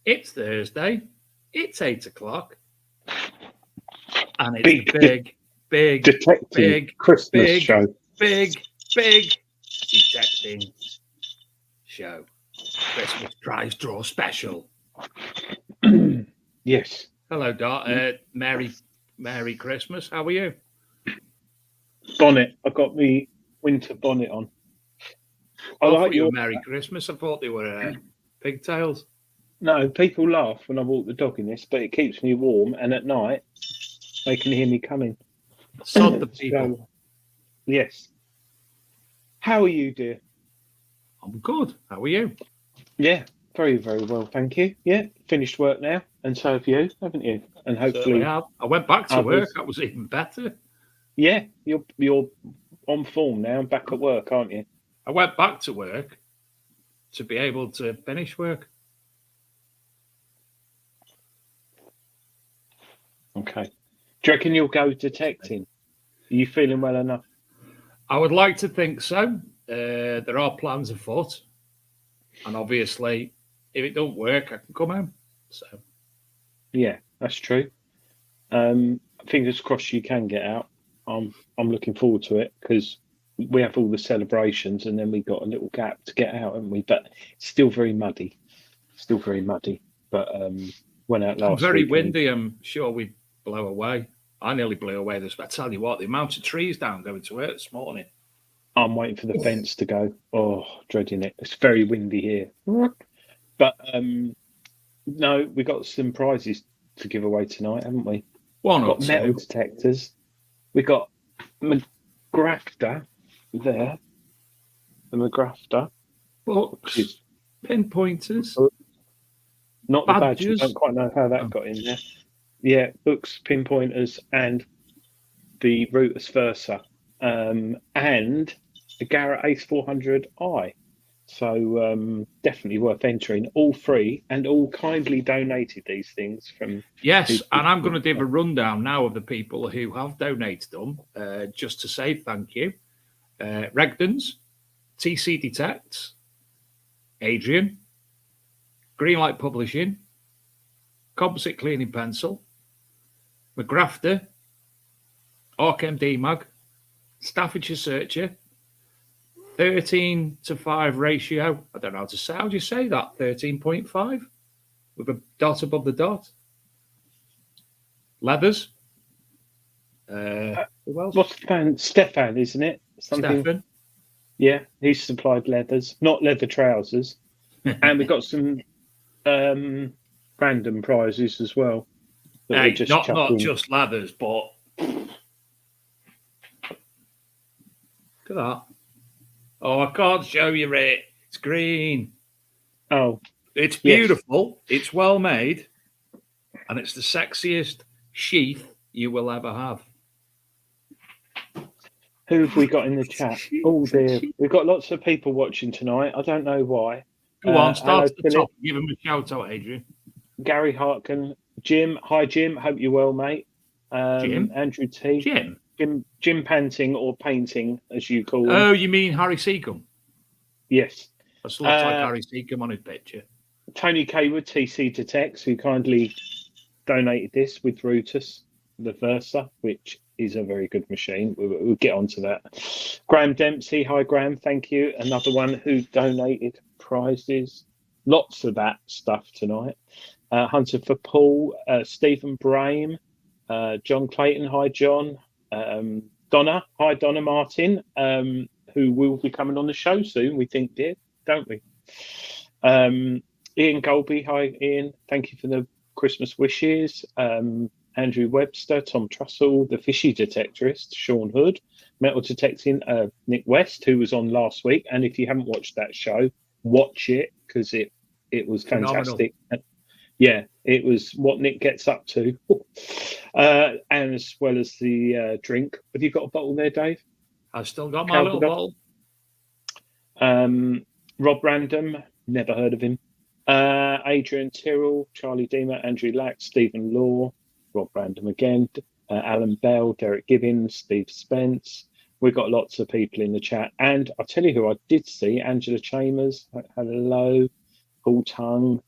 It's Thursday. It's 8 o'clock. And it's big Christmas show. Big detecting show. Christmas prize draw special. Yes. Hello, Dot. Merry Christmas. How are you? Bonnet. I got me winter bonnet on. I like your Merry Christmas. I thought they were pigtails. No, people laugh when I walk the dog in this, but it keeps me warm, and at night they can hear me coming. Sod the people. So, yes. How are you, dear? I'm good. How are you? Yeah, very, very well, thank you. Yeah, finished work now, and so have you, haven't you? And hopefully, I went back to work. That was even better. Yeah, you're on form now, back at work, aren't you? I went back to work to be able to finish work. Okay. Do you reckon you'll go detecting? Are you feeling well enough? I would like to think so. There are plans afoot, and obviously, if it don't work, I can come home. So, Yeah, that's true. Fingers crossed you can get out. I'm looking forward to it because we have all the celebrations and then we got a little gap to get out, haven't we? But it's still very muddy. Still very muddy. But went out I'm last very weekend. windy. I'm sure we blow away. I nearly blew away this. I tell you what, the amount of trees down going to work this morning. I'm waiting for the fence to go. Oh, dreading it. It's very windy here. But no, we got some prizes to give away tonight, haven't we? One or Got metal two. detectors. We got McGrafter there. The McGrafter. Books, Is pinpointers, not the badge. We badges. don't quite know how that got in there. Yeah, books, pinpointers, and the Rutus Versa. And the Garrett Ace 400i. So definitely worth entering. All free and all kindly donated these things from. Yes, people. and I'm going to give a rundown now of the people who have donated them, just to say thank you. Regdens, TC Detects, Adrian, Greenlight Publishing, Composite Cleaning Pencil, McGrafter, Arkham DMAG, Staffordshire Searcher, 13:5 ratio. I don't know how to say. How do you say that? 13.5 with a dot above the dot. Leathers. Who else? What's the fan? Stefan, isn't it? Stefan. Yeah, he's supplied leathers, not leather trousers. And we've got some random prizes as well. Hey, not just ladders, but look at that. Oh, I can't show you it. It's green. Oh, it's beautiful. Yes. It's well made, and it's the sexiest sheath you will ever have. Who have we got in the chat? Oh dear, we've got lots of people watching tonight. I don't know why. Go on, start at the top. Give him a shout out, Adrian. Gary Harkin, Jim. Hi, Jim. Hope you're well, mate. Jim. Andrew T. Jim Panting or Painting, as you call him. Oh, you mean Harry Seacombe? Yes. That looks like Harry Seacombe on his picture. Tony Kaywood, TC Detects, who kindly donated this with Rutus, the Versa, which is a very good machine. We'll get onto that. Graham Dempsey. Hi, Graham. Thank you. Another one who donated prizes. Lots of that stuff tonight. Hunter for Paul, Stephen Brame, John Clayton. Hi, John. Donna. Hi, Donna Martin, who will be coming on the show soon, we think, dear, don't we? Ian Colby. Hi, Ian. Thank you for the Christmas wishes. Andrew Webster, Tom Trussell, the Fishy Detectorist, Sean Hood, Metal Detecting, Nick West, who was on last week. And if you haven't watched that show, watch it because it was fantastic. Yeah, it was what Nick gets up to. And as well as the drink. Have you got a bottle there, Dave? I've still got my little bottle. Rob Random, never heard of him. Adrian Tyrrell, Charlie Deemer, Andrew Lack, Stephen Law, Rob Random again, Alan Bell, Derek Gibbons, Steve Spence. We've got lots of people in the chat. And I'll tell you who I did see, Angela Chambers, hello, Paul Tongue,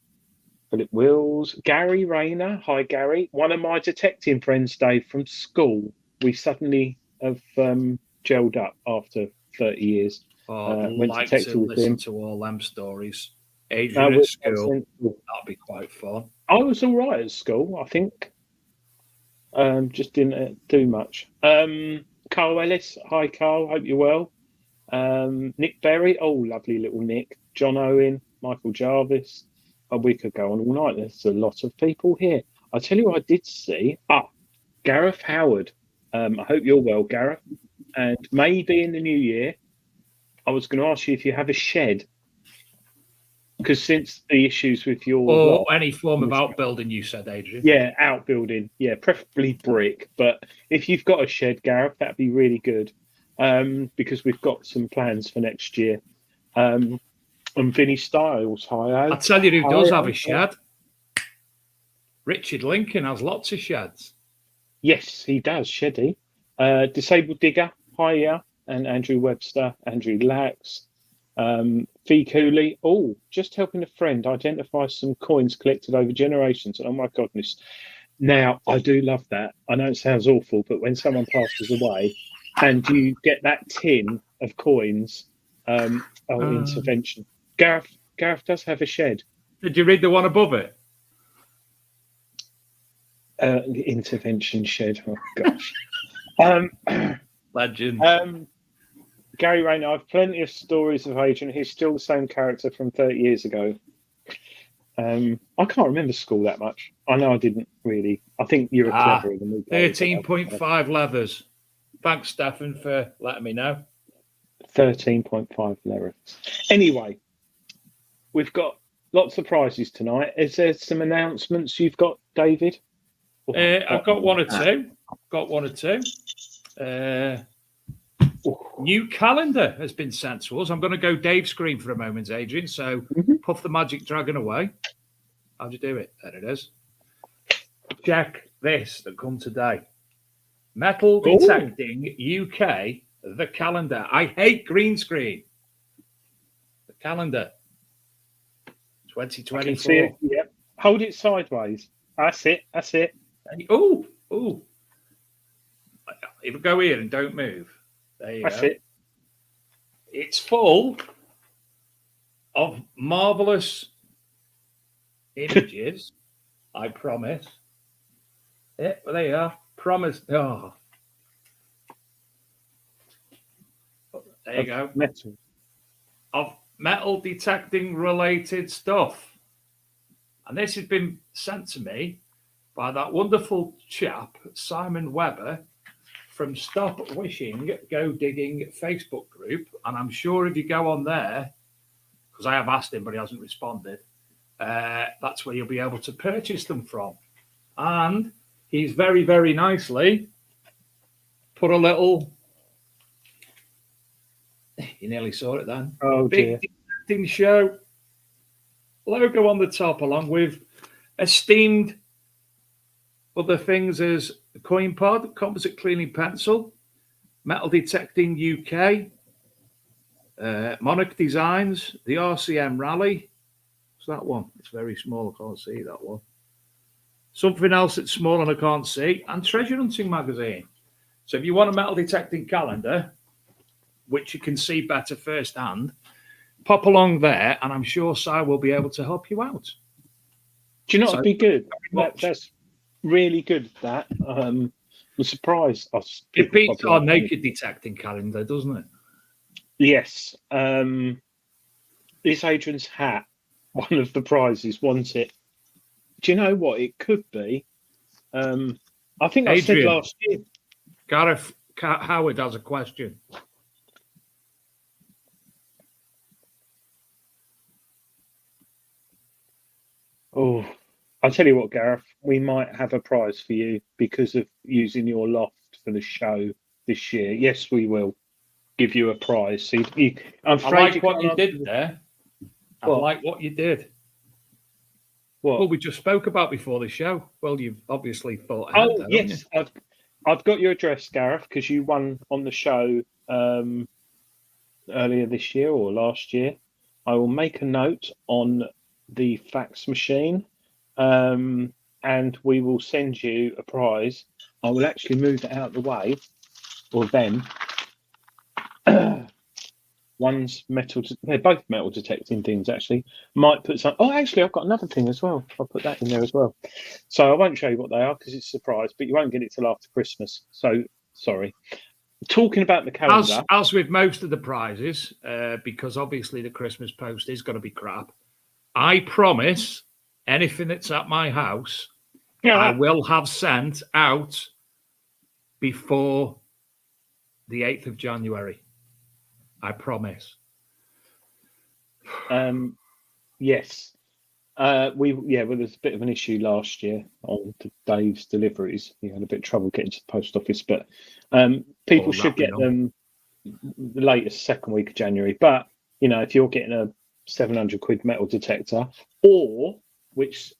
Philip Wills, Gary Rayner. Hi, Gary. One of my detecting friends, Dave, from school. We suddenly have gelled up after 30 years. I'd like to listen to all them stories. Adrian at school, that'd be quite fun. I was all right at school, I think. Just didn't do much. Carl Ellis. Hi, Carl. Hope you're well. Nick Berry. Oh, lovely little Nick. John Owen. Michael Jarvis. We could go on all night. There's a lot of people here. I'll tell you what I did see. Gareth Howard. I hope you're well, Gareth. And maybe in the new year, I was going to ask you if you have a shed. Because since the issues with your... Or any form of outbuilding, you said, Adrian. Yeah, outbuilding. Yeah, preferably brick. But if you've got a shed, Gareth, that'd be really good. Because we've got some plans for next year. And Vinny Styles, hi. I'll tell you who does have a shed. Richard Lincoln has lots of sheds. Yes, he does, Sheddy. Disabled Digger, hiya, and Andrew Webster, Andrew Lax, Fee Cooley. Oh, just helping a friend identify some coins collected over generations. Oh my goodness. Now, I do love that. I know it sounds awful, but when someone passes away and you get that tin of coins, intervention. Gareth does have a shed. Did you read the one above it? Intervention shed. Oh gosh. Legend. Gary Rayner, I have plenty of stories of Adrian. He's still the same character from 30 years ago. I can't remember school that much. I know I didn't really. I think you were cleverer than me. 13.5 leathers. Thanks, Stefan, for letting me know. 13.5 leathers. Anyway, we've got lots of prizes tonight. Is there some announcements you've got, David? I've got one or two. New calendar has been sent to us. I'm going to go Dave screen for a moment, Adrian. So puff the magic dragon away. How'd you do it? There it is. Check this that come today. Metal Detecting UK, the calendar. I hate green screen. The calendar. 2024. I can see it. Yeah. Hold it sideways. That's it. Oh. If we go here and don't move. There you That's go. it. It's full of marvelous images. I promise. Yeah, well, there you are. Promise. Oh. There you go. Metal. Of metal detecting related stuff. And this has been sent to me by that wonderful chap, Simon Webber, from Stop Wishing, Go Digging Facebook group. And I'm sure if you go on there, because I have asked him, but he hasn't responded, that's where you'll be able to purchase them from. And he's very, very nicely put a little, you nearly saw it then. Oh, Big Detecting Show logo on the top, along with esteemed other things as Coin Pod, Composite Cleaning Pencil, Metal Detecting UK, Monarch Designs, the RCM Rally. What's that one? It's very small. I can't see that one. Something else that's small and I can't see. And Treasure Hunting Magazine. So if you want a metal detecting calendar, which you can see better firsthand, pop along there and I'm sure Si will be able to help you out. Do you know what'd be good? That's really good, that. I'm surprised. It beats our naked detecting calendar, doesn't it? Yes. This Adrian's hat, one of the prizes, wants it. Do you know what it could be? I think I said last year. Gareth Howard has a question. Oh, I'll tell you what, Gareth, we might have a prize for you because of using your loft for the show this year. Yes, we will give you a prize. So I like what you did there. I like what you did. What? Well, we just spoke about before the show. Well, you've obviously thought ahead. Oh, yes. I've got your address, Gareth, because you won on the show earlier this year or last year. I will make a note on the fax machine and we will send you a prize. I will actually move it out of the way, or them. One's metal, they're both metal detecting things actually. Might put some, actually I've got another thing as well. I'll put that in there as well. So I won't show you what they are because it's a surprise, but you won't get it till after Christmas. So sorry. Talking about the calendar. As with most of the prizes, because obviously the Christmas post is going to be crap, I promise anything that's at my house, I will have sent out before the 8th of January. I promise. Yes. Well, there's a bit of an issue last year on Dave's deliveries. He had a bit of trouble getting to the post office, but people should get them the latest second week of January. But, if you're getting a 700 quid metal detector, or, which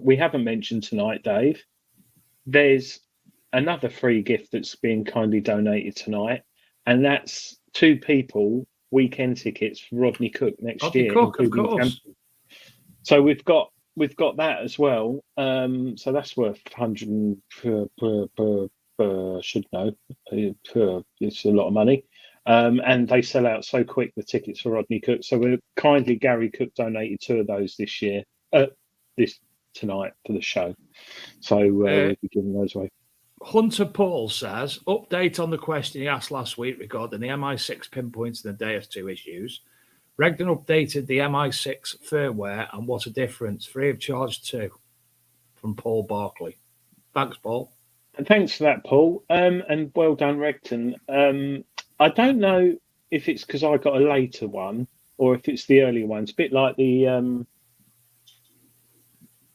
we haven't mentioned tonight, Dave, there's another free gift that's being kindly donated tonight, and that's 2 people weekend tickets for Rodney Cook next Rodney year, Cook, of including course. So we've got that as well. So that's worth 100 should know. It's a lot of money. And they sell out so quick, the tickets for Rodney Cook. So we're kindly Gary Cook donated 2 of those this year, this tonight for the show. So we'll be giving those away. Hunter Paul says, update on the question he asked last week regarding the MI6 pinpoints and the DS2 issues. Regden updated the MI6 firmware and what a difference. Free of charge too. From Paul Barkley. Thanks, Paul. And thanks for that, Paul. And well done, Regden. I don't know if it's because I got a later one or if it's the earlier one. It's a bit like the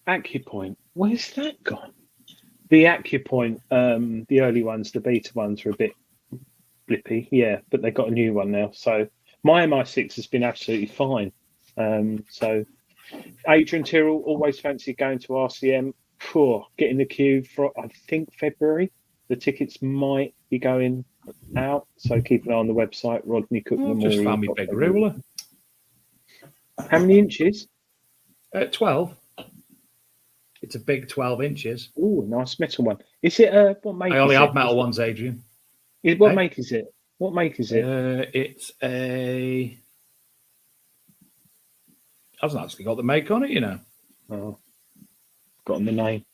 AcuPoint. Where's that gone? The AcuPoint, the early ones, the beta ones are a bit blippy. Yeah, but they got a new one now. So my MI6 has been absolutely fine. So Adrian Tyrrell always fancied going to RCM. Get in the queue for, I think, February. The tickets might be going out. So keep an eye on the website, Rodney Cook Memorial. Just found me big ruler. How many inches? 12. It's a big 12 inches. Oh, nice metal one. Is it what make? I only have metal ones, Adrian. What make is it? What make is it? It's a. Hasn't actually got the make on it, you know. Oh, got the name.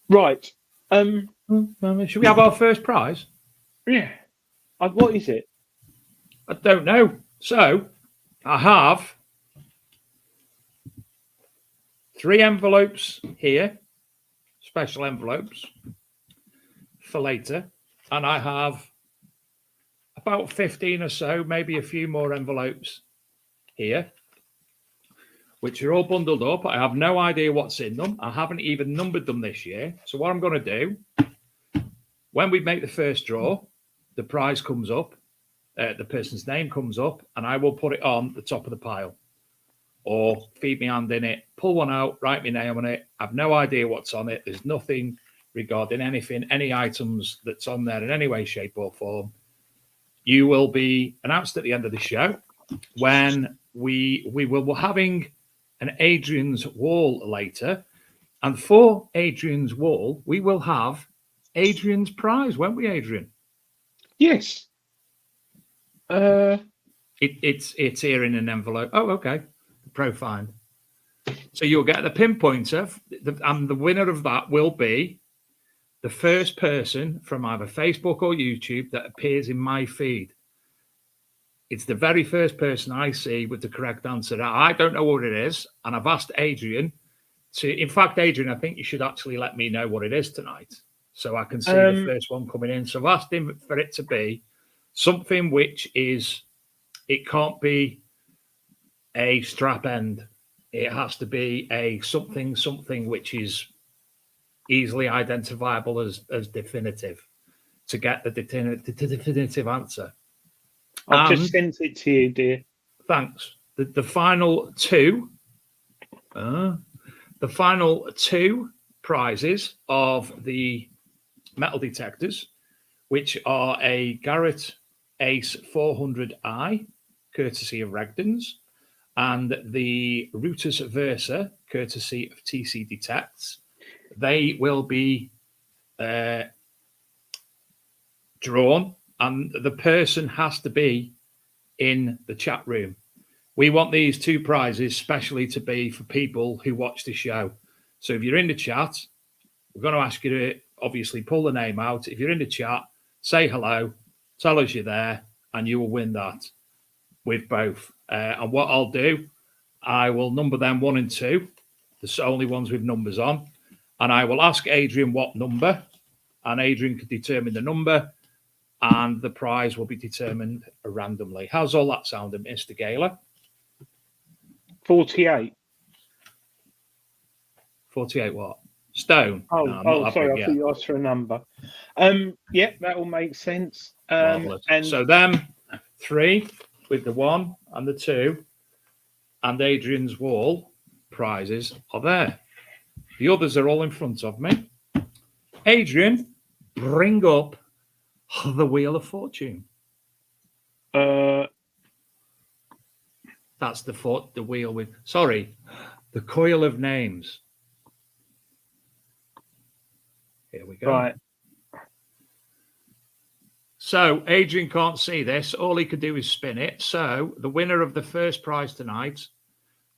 Right. Should we have our first prize? Yeah. What is it? I don't know. So, I have 3 envelopes here, special envelopes for later, and I have about 15 or so, maybe a few more envelopes here, which are all bundled up. I have no idea what's in them. I haven't even numbered them this year. So what I'm going to do, when we make the first draw, the prize comes up, the person's name comes up, and I will put it on the top of the pile. Or feed me hand in it, pull one out, write my name on it. I've no idea what's on it. There's nothing regarding anything, any items that's on there in any way, shape, or form. You will be announced at the end of the show when we will be having an Adrian's Wall later. And for Adrian's Wall, we will have Adrian's prize, won't we, Adrian? Yes. It's here in an envelope. Oh, okay. Profine. So you'll get the pinpointer, and the winner of that will be the first person from either Facebook or YouTube that appears in my feed. It's the very first person I see with the correct answer. I don't know what it is, and I've asked Adrian to. In fact, Adrian, I think you should actually let me know what it is tonight, so I can see the first one coming in. So I've asked him for it to be something which is. It can't be a strap end. It has to be a something which is easily identifiable as definitive to get the definitive answer. I've just sent it to you, dear. Thanks. The final two prizes of the metal detectors, which are a Garrett Ace 400i, courtesy of Regden's, and the Rutus Versa, courtesy of TC Detects. They will be drawn, and the person has to be in the chat room. We want these 2 prizes specially to be for people who watch the show. So if you're in the chat, we're going to ask you to obviously pull the name out. If you're in the chat, say hello, tell us you're there, and you will win that with both. And what I'll do, I will number them 1 and 2, the only ones with numbers on, and I will ask Adrian what number, and Adrian can determine the number, and the prize will be determined randomly. How's all that sounding, Mr. Gaylor? 48. 48 what? Stone? Oh, no, sorry, I thought you asked for a number. Yeah, that will make sense. And so them 3 with the 1 and the 2 and Adrian's Wall prizes are there. The others are all in front of me. Adrian, bring up the Wheel of Fortune. That's the wheel with, sorry, the coil of names. Here we go. Right. So Adrian can't see this. All he could do is spin it. So the winner of the first prize tonight,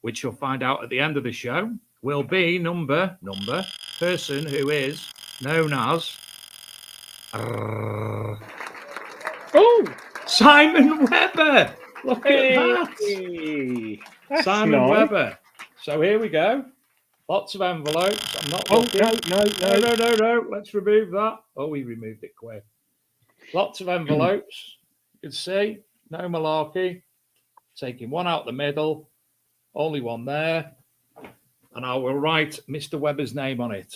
which you'll find out at the end of the show, will be person who is known as Simon Webber. Look at that. That's Simon nice. Webber. So here we go. Lots of envelopes. I'm not looking. No. Let's remove that. Oh, we removed it quick. Lots of envelopes. You can see. No malarkey. Taking one out the middle. Only one there. And I will write Mr. Webber's name on it.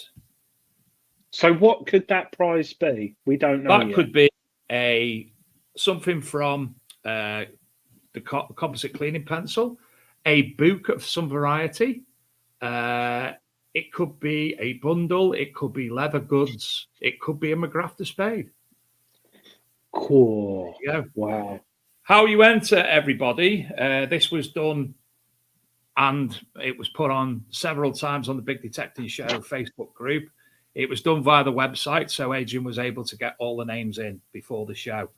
So what could that prize be? We don't know That yet. could be something from the composite cleaning pencil, a book of some variety. It could be a bundle. It could be leather goods. It could be a McGrafter spade. Cool. Yeah. Wow. How you enter, everybody. This was done and it was put on several times on the Big Detecting Show Facebook group. It was done via the website, so Adrian was able to get all the names in before the show.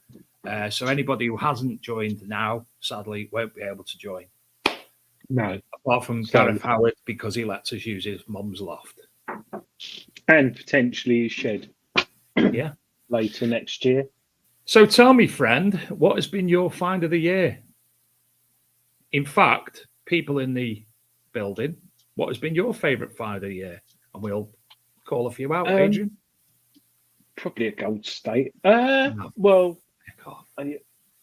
So anybody who hasn't joined now, sadly, won't be able to join. No. Apart from Gareth Howard, because he lets us use his mum's loft. And potentially his shed. Yeah. Later next year. So tell me, friend, what has been your find of the year? In fact, people in the building, what has been your favourite find of the year? And we'll call a few out, Adrian. Probably a Gold State. Well,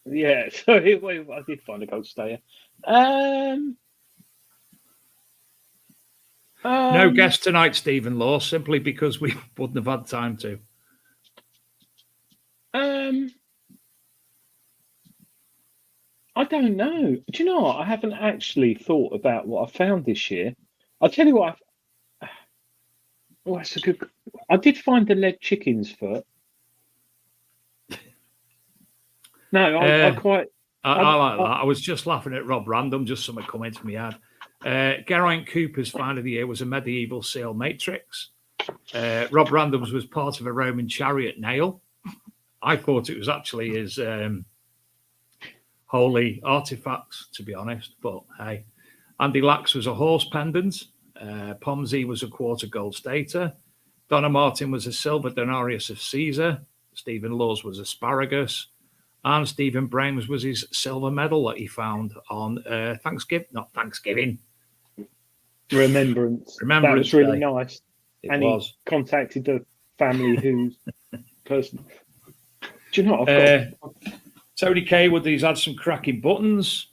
yeah. So I did find a Gold Stayer. No guest tonight, Stephen Law, simply because we wouldn't have had time to. I don't know. Do you know what? I haven't actually thought about what I found this year. I'll tell you what. That's a good. I did find the lead chicken's foot. No, I quite. I like that. I was just laughing at Rob Random, just some comments from me had. Geraint Cooper's find of the year was a medieval seal matrix. Rob Random's was part of a Roman chariot nail. I thought it was actually his holy artifacts, to be honest. But hey, Andy Lax was a horse pendant. Pomsey was a quarter gold stater. Donna Martin was a silver denarius of Caesar. Stephen Laws was asparagus. And Stephen Brames was his silver medal that he found on Thanksgiving. Remembrance. That was really nice. It was. He contacted the family whose person. Do you know what I've got? Tony Kaywood, he's had some cracking buttons.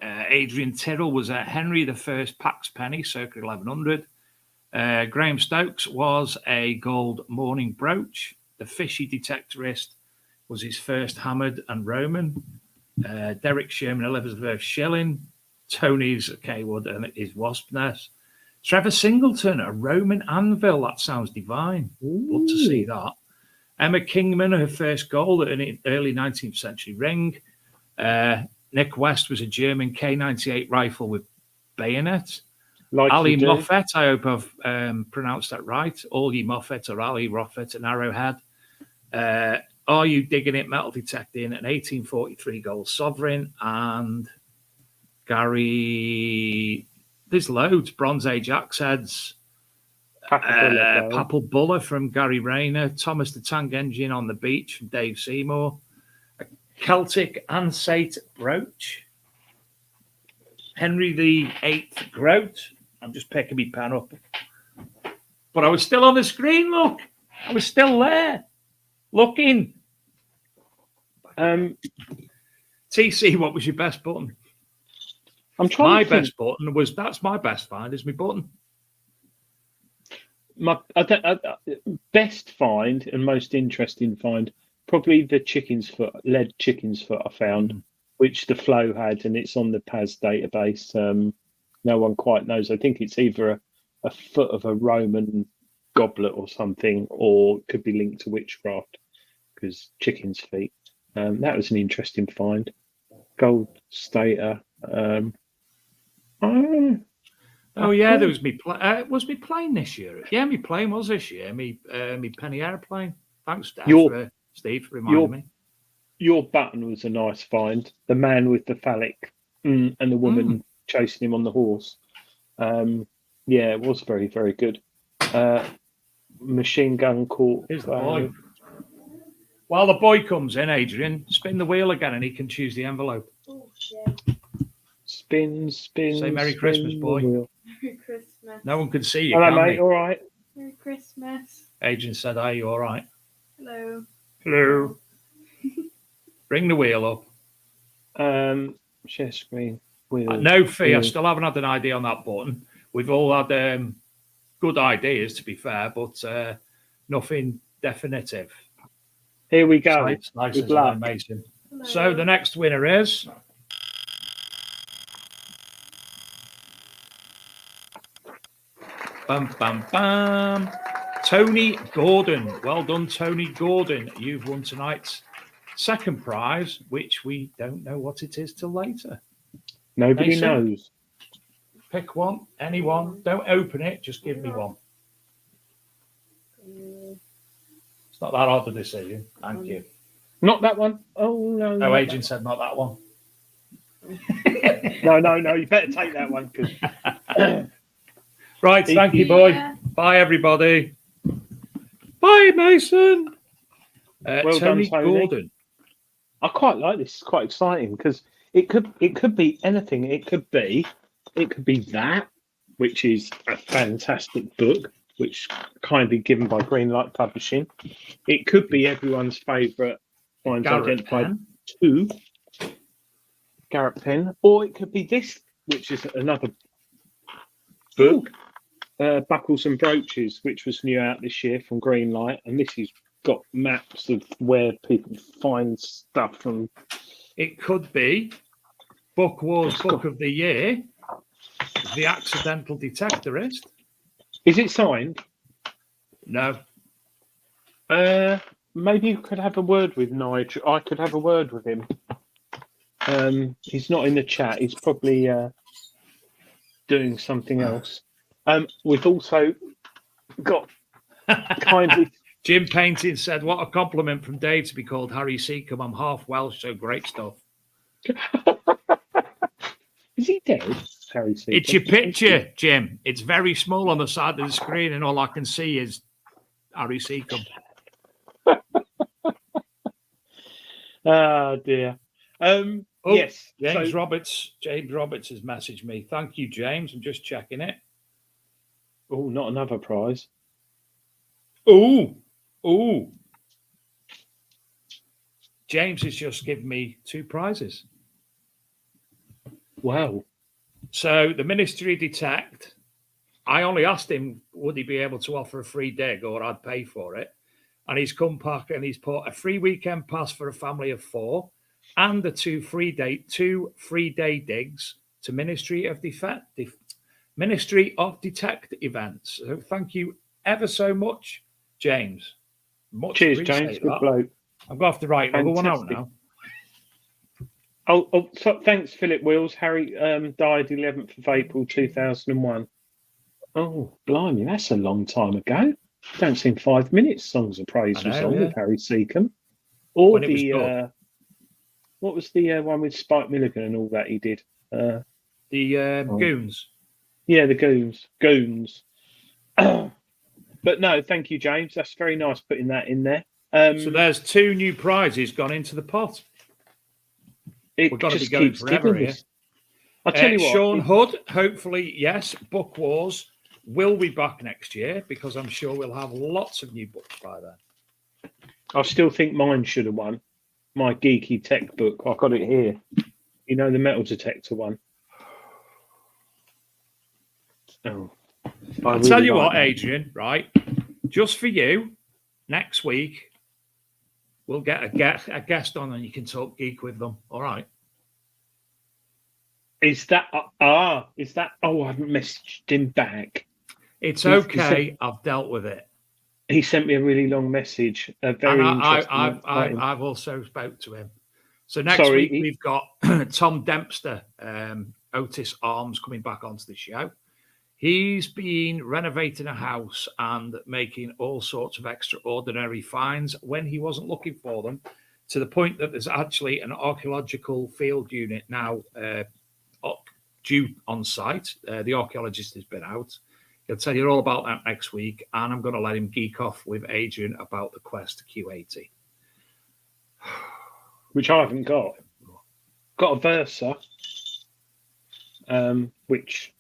Adrian Tyrrell was a Henry I Pax penny, circa 1100. Graham Stokes was a gold mourning brooch. The Fishy Detectorist was his first hammered and Roman. Derek Sherman, Elizabeth Shilling. Tony's Kaywood and his wasp nest. Trevor Singleton, a Roman anvil. That sounds divine. Love to see that. Emma Kingman, her first gold at an early 19th century ring. Nick West was a German K98 rifle with bayonet. Ali Moffat, I hope I've pronounced that right. Ollie Moffat or Ali Moffat, an arrowhead. Are You Digging It? Metal detecting, an 1843 gold sovereign. And Gary, there's loads. Bronze Age axe heads. Papal Buller from Gary Rayner. Thomas the Tank Engine on the Beach from Dave Seymour. A Celtic Ansate brooch. Henry VIII groat. I'm just picking my pen up. But I was still on the screen, look. I was still there. Looking. TC, what was your best button? I'm trying my to think. best button was, that's my best find, is my button. My best find and most interesting find, probably the lead chicken's foot I found, which the Flow had, and it's on the PAS database. No one quite knows. I think it's either a foot of a Roman goblet or something, or it could be linked to witchcraft because chicken's feet. That was an interesting find. Gold stater. Oh yeah, there was was me plane this year. Yeah, me plane was this year. Me penny airplane. Thanks, Steve, for reminding me. Your button was a nice find. The man with the phallic and the woman chasing him on the horse. Yeah, it was very, very good. Machine gun caught. Here's the boy. While the boy comes in, Adrian, spin the wheel again and he can choose the envelope. Oh, shit. Spin. Say Merry Christmas, boy. Merry Christmas. No one can see you. Hello, can mate. they? All right. Merry Christmas. Adrian said, "Are you all right?" Hello. Hello. Bring the wheel up. Share screen. Wheel. No fee. I still haven't had an idea on that button. We've all had good ideas, to be fair, but nothing definitive. Here we go. Nice Good luck. Mason. So the next winner is bam, bam, bam. Tony Gordon. Well done, Tony Gordon. You've won tonight's second prize, which we don't know what it is till later. Nobody Mason, knows. Pick one, anyone. Don't open it. Just give me one. It's not that hard a decision. Thank you. Not that one. Oh no. No, Agent said not that one. No. You better take that one because. Right. Thank you, boy. Bye, everybody. Bye, Mason. Well Tony done, Tony. Gordon. I quite like this. It's quite exciting because it could be anything. It could be that, which is a fantastic book, which kindly given by Greenlight Publishing. It could be everyone's favourite Finds Identified 2, Garrett Penn, or it could be this, which is another book, Buckles and Brooches, which was new out this year from Greenlight, and this has got maps of where people find stuff from. It could be Book Wars Book of the Year, The Accidental Detectorist. Is it signed? No. Maybe you could have a word with Nigel. I could have a word with him. He's not in the chat. He's probably doing something else. We've also got kindly. Jim Painting said, "What a compliment from Dave to be called Harry Seacombe. I'm half Welsh, so great stuff." Is he dead, Harry Seacombe? It's your picture, Jim. It's very small on the side of the screen, and all I can see is Harry Seacombe. Oh dear. Yes. James Roberts. James Roberts has messaged me. Thank you, James. I'm just checking it. Oh, not another prize. Oh. James has just given me 2 prizes. Wow. So the Ministry Detect, I only asked him, would he be able to offer a free dig or I'd pay for it? And he's come back and he's put a free weekend pass for a family of 4 and the 2 free day digs to Ministry of Detect events. So thank you ever so much, James. Cheers, James. Good bloke. I'm going to have to write another one out now. Oh, so thanks, Philip Wills. Harry died 11th of April 2001. Oh, blimey, that's a long time ago. Don't seem 5 minutes. Songs of Praise was on with Harry Seacombe. Or the what was the one with Spike Milligan and all that he did? Goons. Yeah, the Goons. But no, thank you, James. That's very nice putting that in there. So there's 2 new prizes gone into the pot. We're going to be going forever here. I'll tell you what. Sean Hood, hopefully, yes, Book Wars will be back next year because I'm sure we'll have lots of new books by then. I still think mine should have won. My geeky tech book. I've got it here. You know, the metal detector one. Oh. I'll tell you what, Adrian, right? Just for you, next week, we'll get a guest on and you can talk geek with them. All right. Is that? Oh, I haven't messaged him back. It's He okay. I've dealt with it. He sent me a really long message. Very And interesting. I've also spoke to him. So next Sorry, week we've got Tom Dempster, Otis Arms, coming back onto the show. He's been renovating a house and making all sorts of extraordinary finds when he wasn't looking for them, to the point that there's actually an archaeological field unit now due on site. The archaeologist has been out. He'll tell you all about that next week, and I'm going to let him geek off with Adrian about the Quest Q80. which I haven't got. Got a Versa, which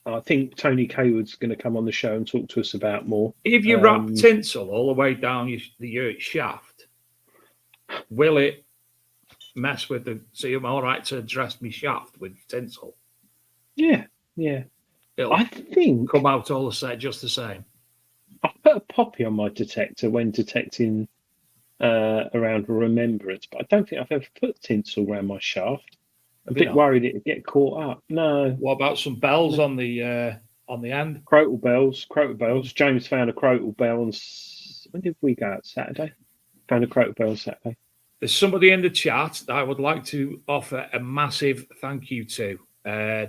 I think Tony Kaywood's going to come on the show and talk to us about more. If you wrap tinsel all the way down your shaft, will it mess with the... So you're all right to dress me shaft with tinsel? Yeah. It'll I think come out all the same, just the same. I put a poppy on my detector when detecting around Remembrance, but I don't think I've ever put tinsel around my shaft. I'm a bit worried it'd get caught up. No. What about some bells on the end? Crotal bells. James found a crotal bell on... When did we go out? Saturday? Found a crotal bell Saturday. There's somebody in the chat that I would like to offer a massive thank you to.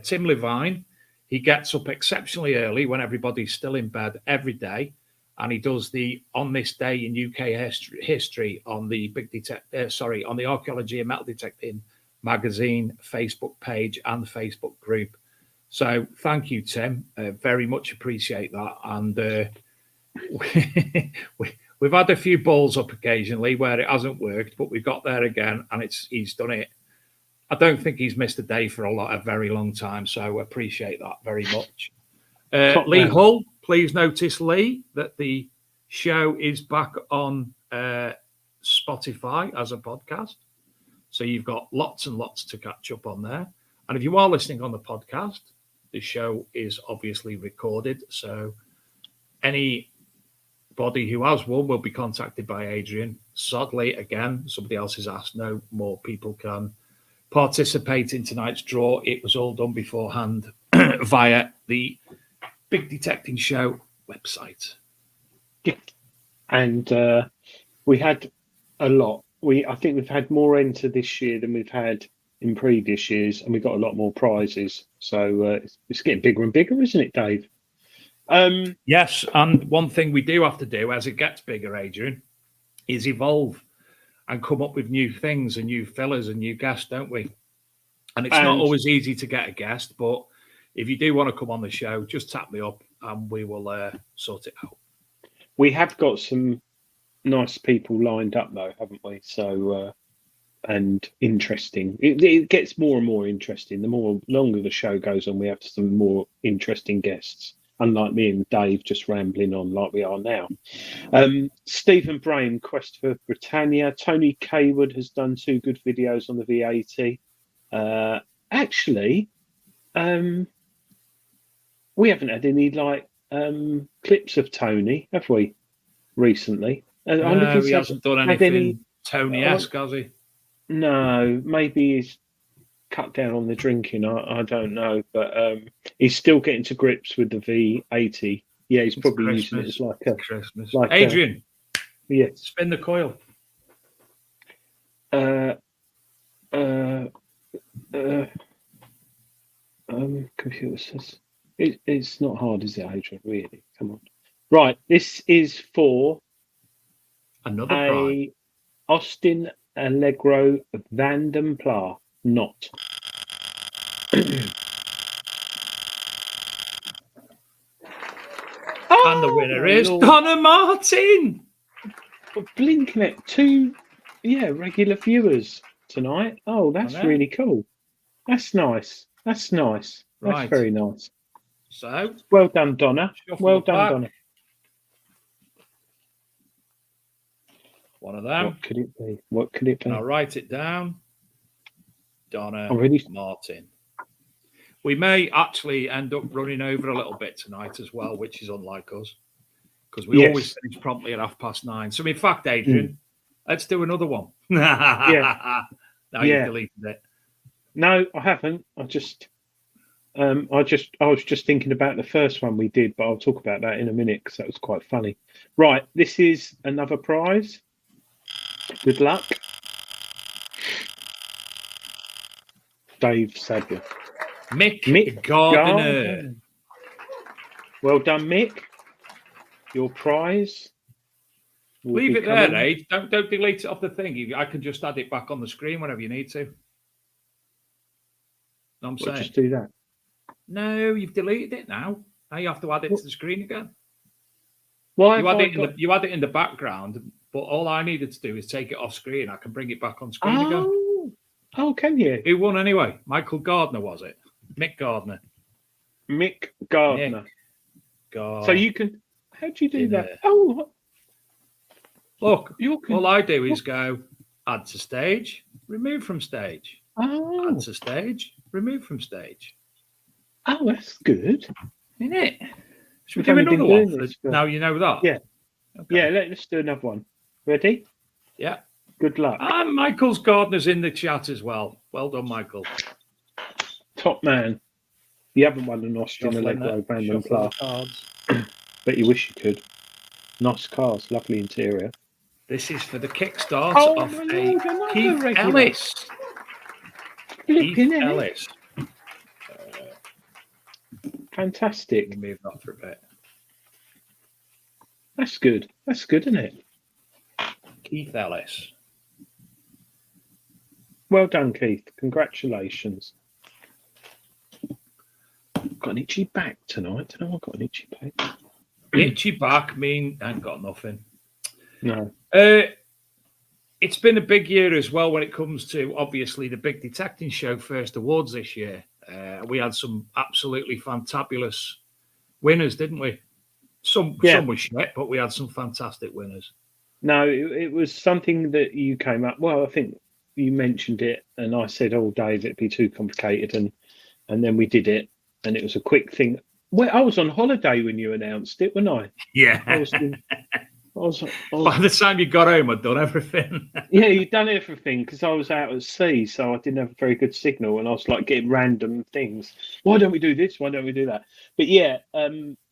Tim Levine. He gets up exceptionally early when everybody's still in bed every day, and he does the On This Day in UK History on the on the Archaeology and Metal Detecting magazine Facebook page and the Facebook group. So thank you, Tim. Very much appreciate that. And we've had a few balls up occasionally where it hasn't worked, but we've got there again, and he's done it. I don't think he's missed a day for a very long time, so appreciate that very much. Lee Hull, please notice, Lee, that the show is back on Spotify as a podcast. So you've got lots and lots to catch up on there. And if you are listening on the podcast, the show is obviously recorded. So anybody who has one will be contacted by Adrian. Sadly, again, somebody else has asked, no more people can participate in tonight's draw. It was all done beforehand via the Big Detecting Show website. Yeah. And we had a lot. I think we've had more enter this year than we've had in previous years, and we've got a lot more prizes. So it's getting bigger and bigger, isn't it, Dave? Yes, and one thing we do have to do as it gets bigger, Adrian, is evolve and come up with new things and new fillers and new guests, don't we? And it's not always easy to get a guest, but if you do want to come on the show, just tap me up and we will sort it out. We have got some nice people lined up, though, haven't we? So, and interesting. It gets more and more interesting. The longer the show goes on, we have some more interesting guests. Unlike me and Dave just rambling on like we are now. Stephen Brain, Quest for Britannia. Tony Kaywood has done 2 good videos on the V80. Actually, we haven't had any clips of Tony, have we, recently? No, he hasn't done anything Tony-esque, has he? No, maybe he's cut down on the drinking. I don't know, but he's still getting to grips with the V80. Yeah, he's probably using it as like a Christmas. Like Adrian, yeah, spin the coil. Computer says it's not hard, is it, Adrian? Really? Come on. Right, this is for Another prize. Austin Allegro Vanden Pla knot. And the winner is Donna Martin. We're blinking at 2 regular viewers tonight. Oh, that's really cool. That's nice. That's nice. That's Right. very nice. So, Well done, Donna. Shuffle Well it done, back. Donna. one of them. What could it be? What could it be? And I'll write it down. Donna Martin. We may actually end up running over a little bit tonight as well, which is unlike us, because we always finish promptly at 9:30. So, in fact, Adrian, let's do another one. Yeah. Now you've deleted it. No, I haven't. I just I was just thinking about the first one we did, but I'll talk about that in a minute because that was quite funny. Right, this is another prize. Good luck, Dave Sadler. Mick Gardner. Well done, Mick. Your prize. will Leave be it there, coming- Dave. Don't delete it off the thing. I can just add it back on the screen whenever you need to. No, I'm Or saying. just do that. No, you've deleted it now. Now you have to add it to the screen again. Why You have had I it in got... you had it in the background, but all I needed to do is take it off screen. I can bring it back on screen again. Oh, can you? Who won anyway? Michael Gardner, was it? Mick Gardner. Mick Gardner. So you can. How do you do that? Oh, Look, you can. all I do is go add to stage, remove from stage, Oh, add to stage, remove from stage. oh, that's good. Isn't it? Should we We've do only another been one? doing this for- Now you know that. Yeah. Okay. Yeah, let's do another one. Ready? Yeah. Good luck. And Michael's Gardner's in the chat as well. Well done, Michael. Top man. You haven't won an Austin Shuffling Allegro the- Random shuffling the Class, cards. but you wish you could. Nice cars, lovely interior. This is for the kickstart Oh, of my a Lord, another Keith regular. Ellis. Flipping Keith heck. Ellis. Fantastic. Move that for a bit. That's good. That's good, isn't it? Keith Ellis. Well done, Keith. Congratulations. Got an itchy back tonight. Don't know. I've got an itchy back. Itchy back mean I ain't got nothing. No. It's been a big year as well when it comes to obviously the big detecting show first awards this year. We had some absolutely fantabulous winners, didn't we? Some were shit, but we had some fantastic winners. No, it was something that you came up. Well, I think you mentioned it, and I said, "Oh, Dave, it'd be too complicated," and then we did it, and it was a quick thing. Well, I was on holiday when you announced it, wasn't I? Yeah. I was By the time you got home, I'd done everything. Yeah, you'd done everything because I was out at sea, so I didn't have a very good signal, and I was like getting random things. Why don't we do this? Why don't we do that? But yeah,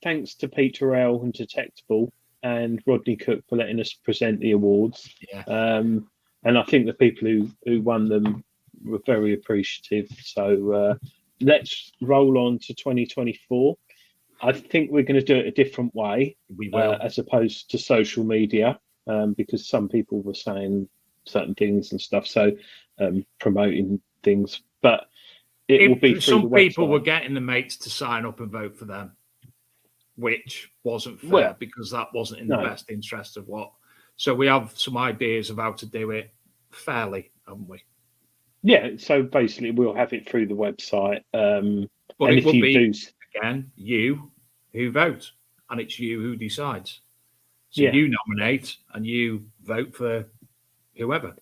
thanks to Peter L and Detectable and Rodney Cook for letting us present the awards. Yeah. And I think the people who won them were very appreciative. So let's roll on to 2024. I think we're going to do it a different way. We will. As opposed to social media, because some people were saying certain things and stuff, so promoting things. But it will be through some the people website. were getting the mates to sign up and vote for them, which wasn't fair Well, because that wasn't in no. the best interest of what. So we have some ideas of how to do it fairly, haven't we? Yeah. So basically, we'll have it through the website. But and it if will you be do, again you who vote, and it's you who decides. So Yeah. you nominate and you vote for whoever.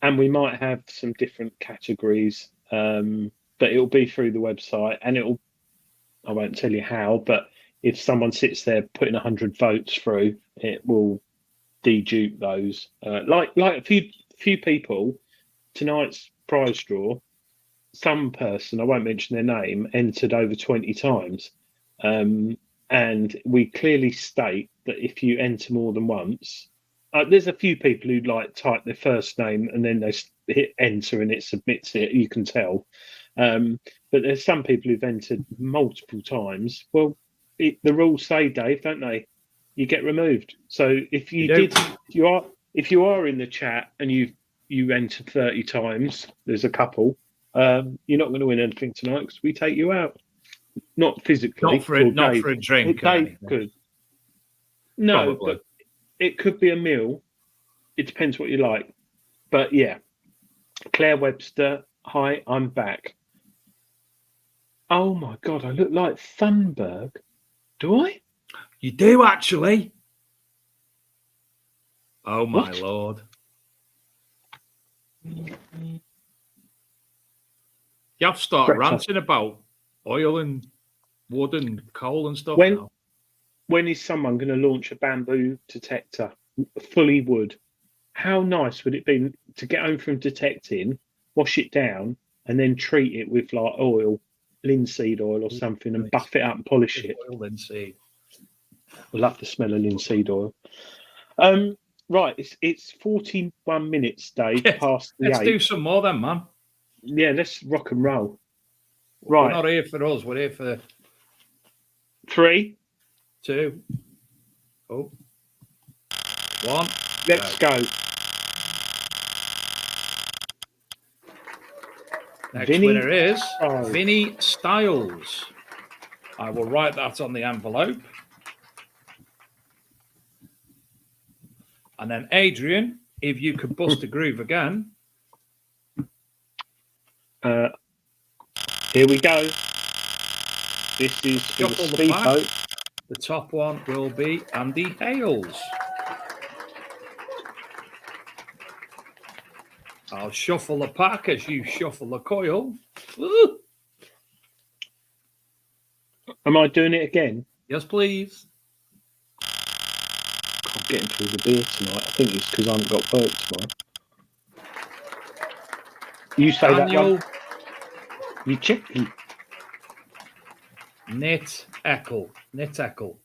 and we might have some different categories, but it'll be through the website, and I won't tell you how, but if someone sits there putting 100 votes through, it will dedupe those. Like a few people, tonight's prize draw, some person, I won't mention their name, entered over 20 times. And we clearly state that if you enter more than once, there's a few people who type their first name and then they hit enter and it submits it, you can tell. But there's some people who've entered multiple times. Well, the rules say, Dave, don't they? You get removed. So if if you are in the chat and you enter 30 times, there's a couple. You're not going to win anything tonight because we take you out. Not physically. Not for a drink. Dave could. No, Probably. but it could be a meal. It depends what you like. But yeah, Claire Webster. Hi, I'm back. Oh my God, I look like Thunberg. Do I? You do actually. Oh my What? Lord. You have to start Greta. ranting about oil and wood and coal and stuff When- now. When is someone going to launch a bamboo detector, fully wood? How nice would it be to get home from detecting, wash it down, and then treat it with oil? linseed oil or something and buff it up and polish it. Oil linseed. I love the smell of linseed oil. Right, it's 41 minutes, Dave, past the Let's 8. do some more then, man. Yeah, let's rock and roll. We're Right. not here for us. We're here for 3, 2. Oh. 1. let's go. Next Vinny winner is Styles. Vinny Styles. I will write that on the envelope. And then Adrian, if you could bust a groove again. Here we go. This is for the Shuffle the speedboat. The top one will be Andy Hales. I'll shuffle the pack as you shuffle the coil. Woo! Am I doing it again? Yes, please. I'm getting through the beer tonight. I think it's because I haven't got work tomorrow. You say Daniel that one. You cheeky. Niteckel. Niteki.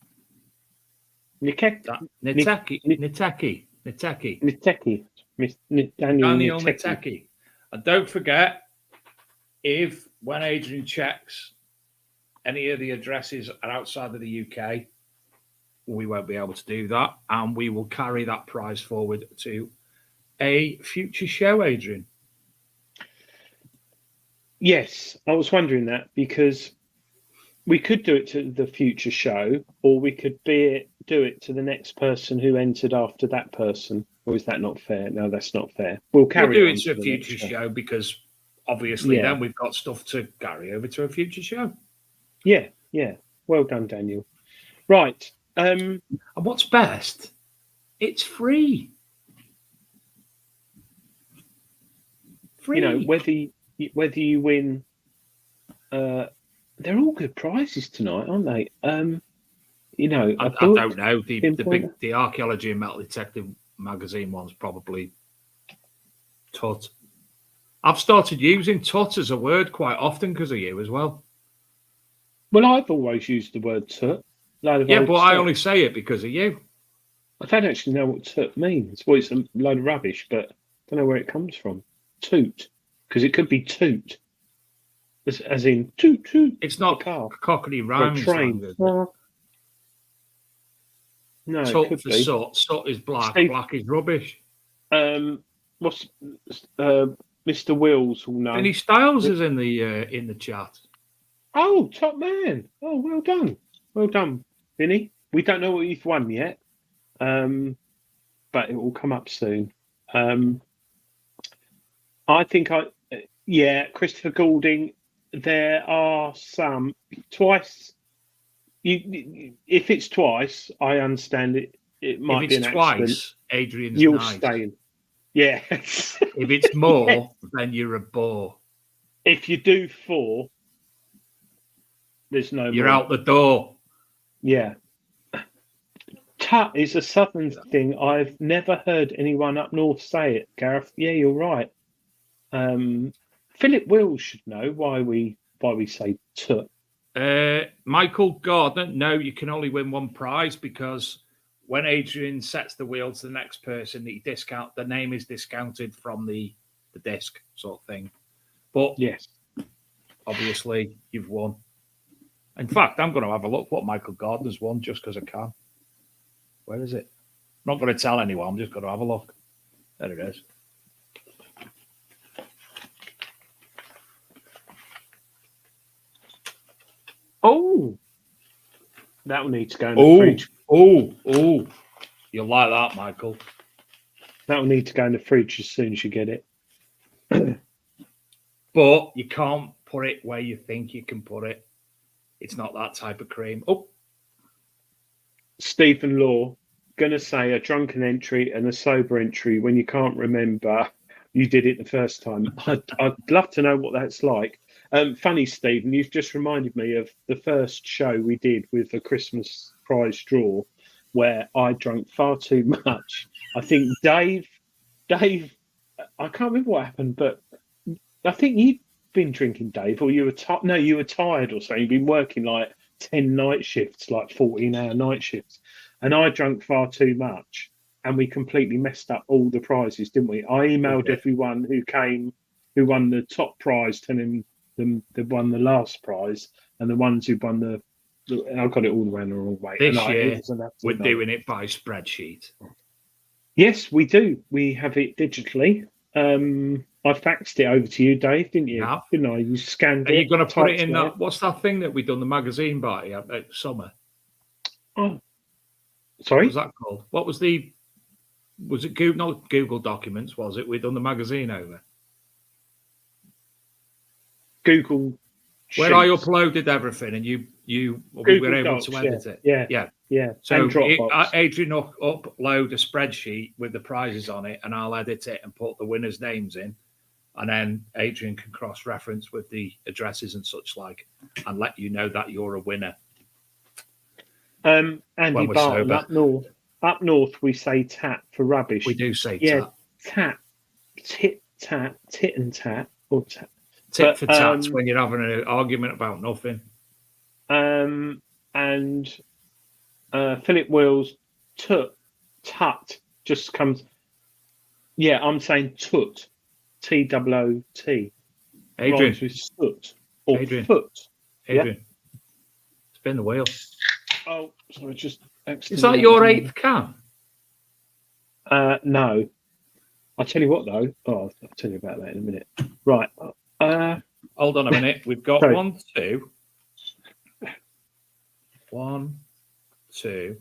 Daniel Daniel Nitecki. And don't forget, if when Adrian checks, any of the addresses are outside of the UK, we won't be able to do that. And we will carry that prize forward to a future show, Adrian. Yes, I was wondering that because we could do it to the future show, or we could do it to the next person who entered after that person. Or is that not fair? No, that's not fair. We'll do on it to a the future next show because obviously then we've got stuff to carry over to a future show. Yeah. Well done, Daniel. Right. And what's best? It's free. Free. You know, whether you win, they're all good prizes tonight, aren't they? You know, I don't know. The Archaeology and Metal Detective magazine one's probably tut. I've started using tut as a word quite often because of you as well. Well, I've always used the word tut. Yeah, but I only say it because of you. I don't actually know what tut means. Well, it's a load of rubbish, but I don't know where it comes from. Toot, because it could be toot, as in toot toot. It's not cockney rhymes. Train. No, tut it could for be. Soot is black. Steve, black is rubbish. What's Mr. Wills will know. Vinny Styles is in the chat. Oh, top man! Oh, well done, Vinny. We don't know what you've won yet, but it will come up soon. I think Christopher Goulding. There are some twice. If it's twice, I understand it. It might if be it's an twice, accident. Adrian's You'll nice. stay in. Yeah. If it's more, then you're a bore. If you do 4, there's no. You're more. out the door. Yeah. Tut is a southern thing. I've never heard anyone up north say it, Gareth. Yeah, you're right. Philip Wills should know why we say tut. Michael Gardner, no, you can only win one prize because when Adrian sets the wheel to the next person, the name is discounted from the disc sort of thing. But yes, obviously you've won. In fact, I'm going to have a look what Michael Gardner's won just because I can. Where is it? I'm not going to tell anyone. I'm just going to have a look. There it is. Oh, that will need to go in the fridge. Oh, you'll like that, Michael. That will need to go in the fridge as soon as you get it. But you can't put it where you think you can put it. It's not that type of cream. Oh, Stephen Law, going to say a drunken entry and a sober entry when you can't remember you did it the first time. I'd love to know what that's like. Funny, Stephen, you've just reminded me of the first show we did with the Christmas prize draw where I drank far too much. I think Dave, I can't remember what happened, but I think been drinking, Dave, or you were tired? No, you were tired or something. You've been working like 10 night shifts, like 14-hour night shifts. And I drank far too much, and we completely messed up all the prizes, didn't we? I emailed everyone who came, who won the top prize, telling them they won the last prize, and the ones who won the I got it all around the wrong way. This and year, we're doing it by spreadsheet. Yes, we do. We have it digitally. I faxed it over to you, Dave, didn't you? Yeah. Didn't I? You scanned it. Are you going to put it in typed that? What's that thing that we done the magazine by at summer? Oh, sorry. What was that called? What was the? Was it Google? Not Google Documents, was it? We done the magazine over. Google. Where I uploaded everything, and we were able Docs, to edit it. Yeah. So And Dropbox. Adrian will upload a spreadsheet with the prizes on it, and I'll edit it and put the winners' names in, and then Adrian can cross-reference with the addresses and such like, and let you know that you're a winner. Andy we're Barton, up north, we say tat for rubbish. We do say tat. Tat, tit and tat, or tat. Tit for tat when you're having an argument about nothing. And Philip Wills, tut just comes. Yeah, I'm saying tut, T-O-O-T. Adrian, with soot or Adrian. foot. Adrian, spin the wheel. Oh, sorry, just. Is that your 8th can? No. I'll tell you what though. Oh, I'll tell you about that in a minute. Right. Hold on a minute. We've got sorry. 1, 2. 1, 2,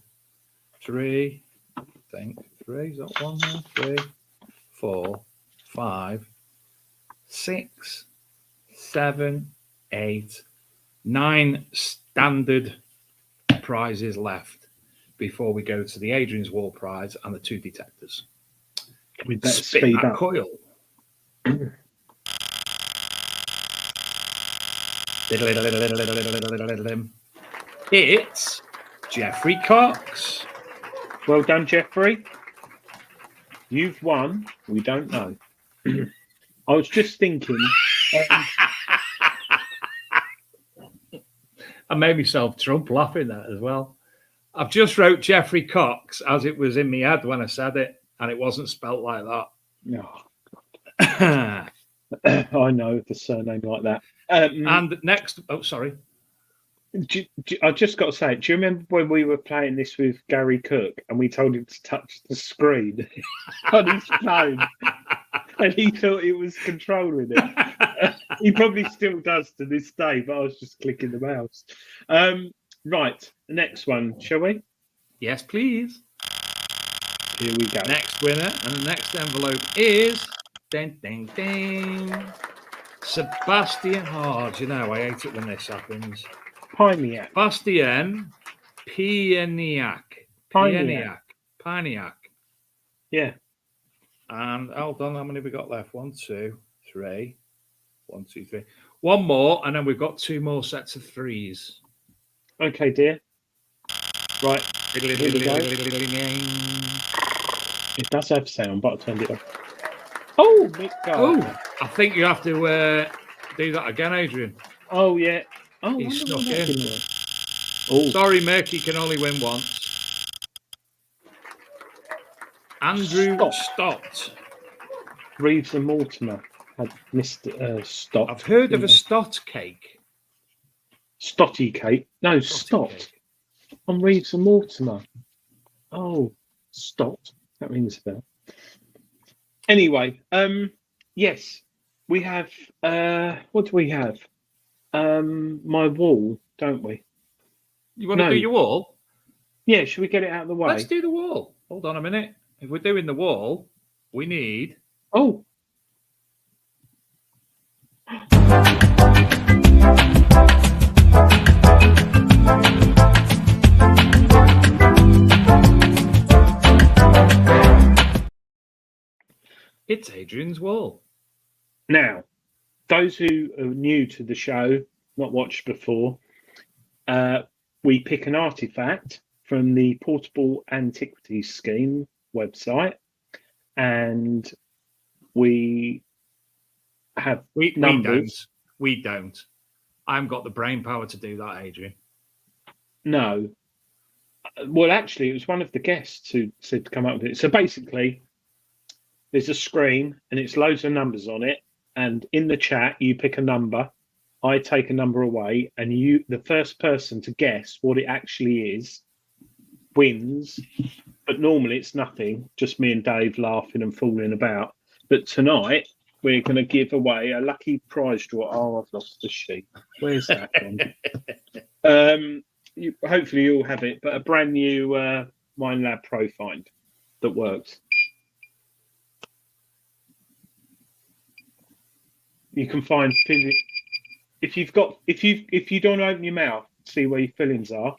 3. I think 3. Is that 1 there? 3, 4, 5, 6, 7, 8, 9 standard prizes left before we go to the Adrian's Wall prize and the 2 detectors. We better Spin speed that up. coil. It's Jeffrey Cox. Well done, Jeffrey. You've won. We don't know. I was just thinking. I made myself Trump laughing at that as well. I've just wrote Jeffrey Cox as it was in my head when I said it, and it wasn't spelt like that. No. I know the surname like that. And next, sorry. I just got to say, do you remember when we were playing this with Gary Cook and we told him to touch the screen on his phone and he thought he was controlling it? He probably still does to this day, but I was just clicking the mouse. Right, the next one, shall we? Yes, please. Here we go. Next winner, and the next envelope is ding, ding, ding. Sebastian. Oh, do you know, I hate it when this happens. Pieniak. Sebastian Pieniak. Yeah. And hold on, how many have we got left? 1, 2, 3. 1, 2, 3. One more, and then we've got 2 more sets of 3s. Okay, dear. Right. Here we go. It does have sound, but I turned it off. Oh, Mick Gardner. Oh, I think you have to do that again, Adrian. Oh, yeah. Oh, He snuck in. Oh, Sorry, Mick, he can only win once. Andrew Stott. Reeves and Mortimer had Mr. Stott. I've heard of a Stott cake. Stotty cake. No, Stott. Cake. On Reeves and Mortimer. Oh, Stott. That rings a bell. Anyway, yes, we have. What do we have? My wall, don't we? You want to do your wall? Yeah, should we get it out of the way? Let's do the wall. Hold on a minute. If we're doing the wall, we need. Oh. It's Adrian's wall. Now, those who are new to the show, not watched before, we pick an artifact from the Portable Antiquities Scheme website, and we have numbers. We don't. I haven't got the brain power to do that, Adrian. No. Well, actually, it was one of the guests who said to come up with it. So basically, there's a screen and it's loads of numbers on it. And in the chat, you pick a number. I take a number away, and the first person to guess what it actually is, wins. But normally it's nothing, just me and Dave laughing and fooling about. But tonight we're going to give away a lucky prize draw. Oh, I've lost the sheet. Where's that gone? Hopefully you'll have it, but a brand new MindLab Pro Find that works. You can find if you don't open your mouth, see where your fillings are.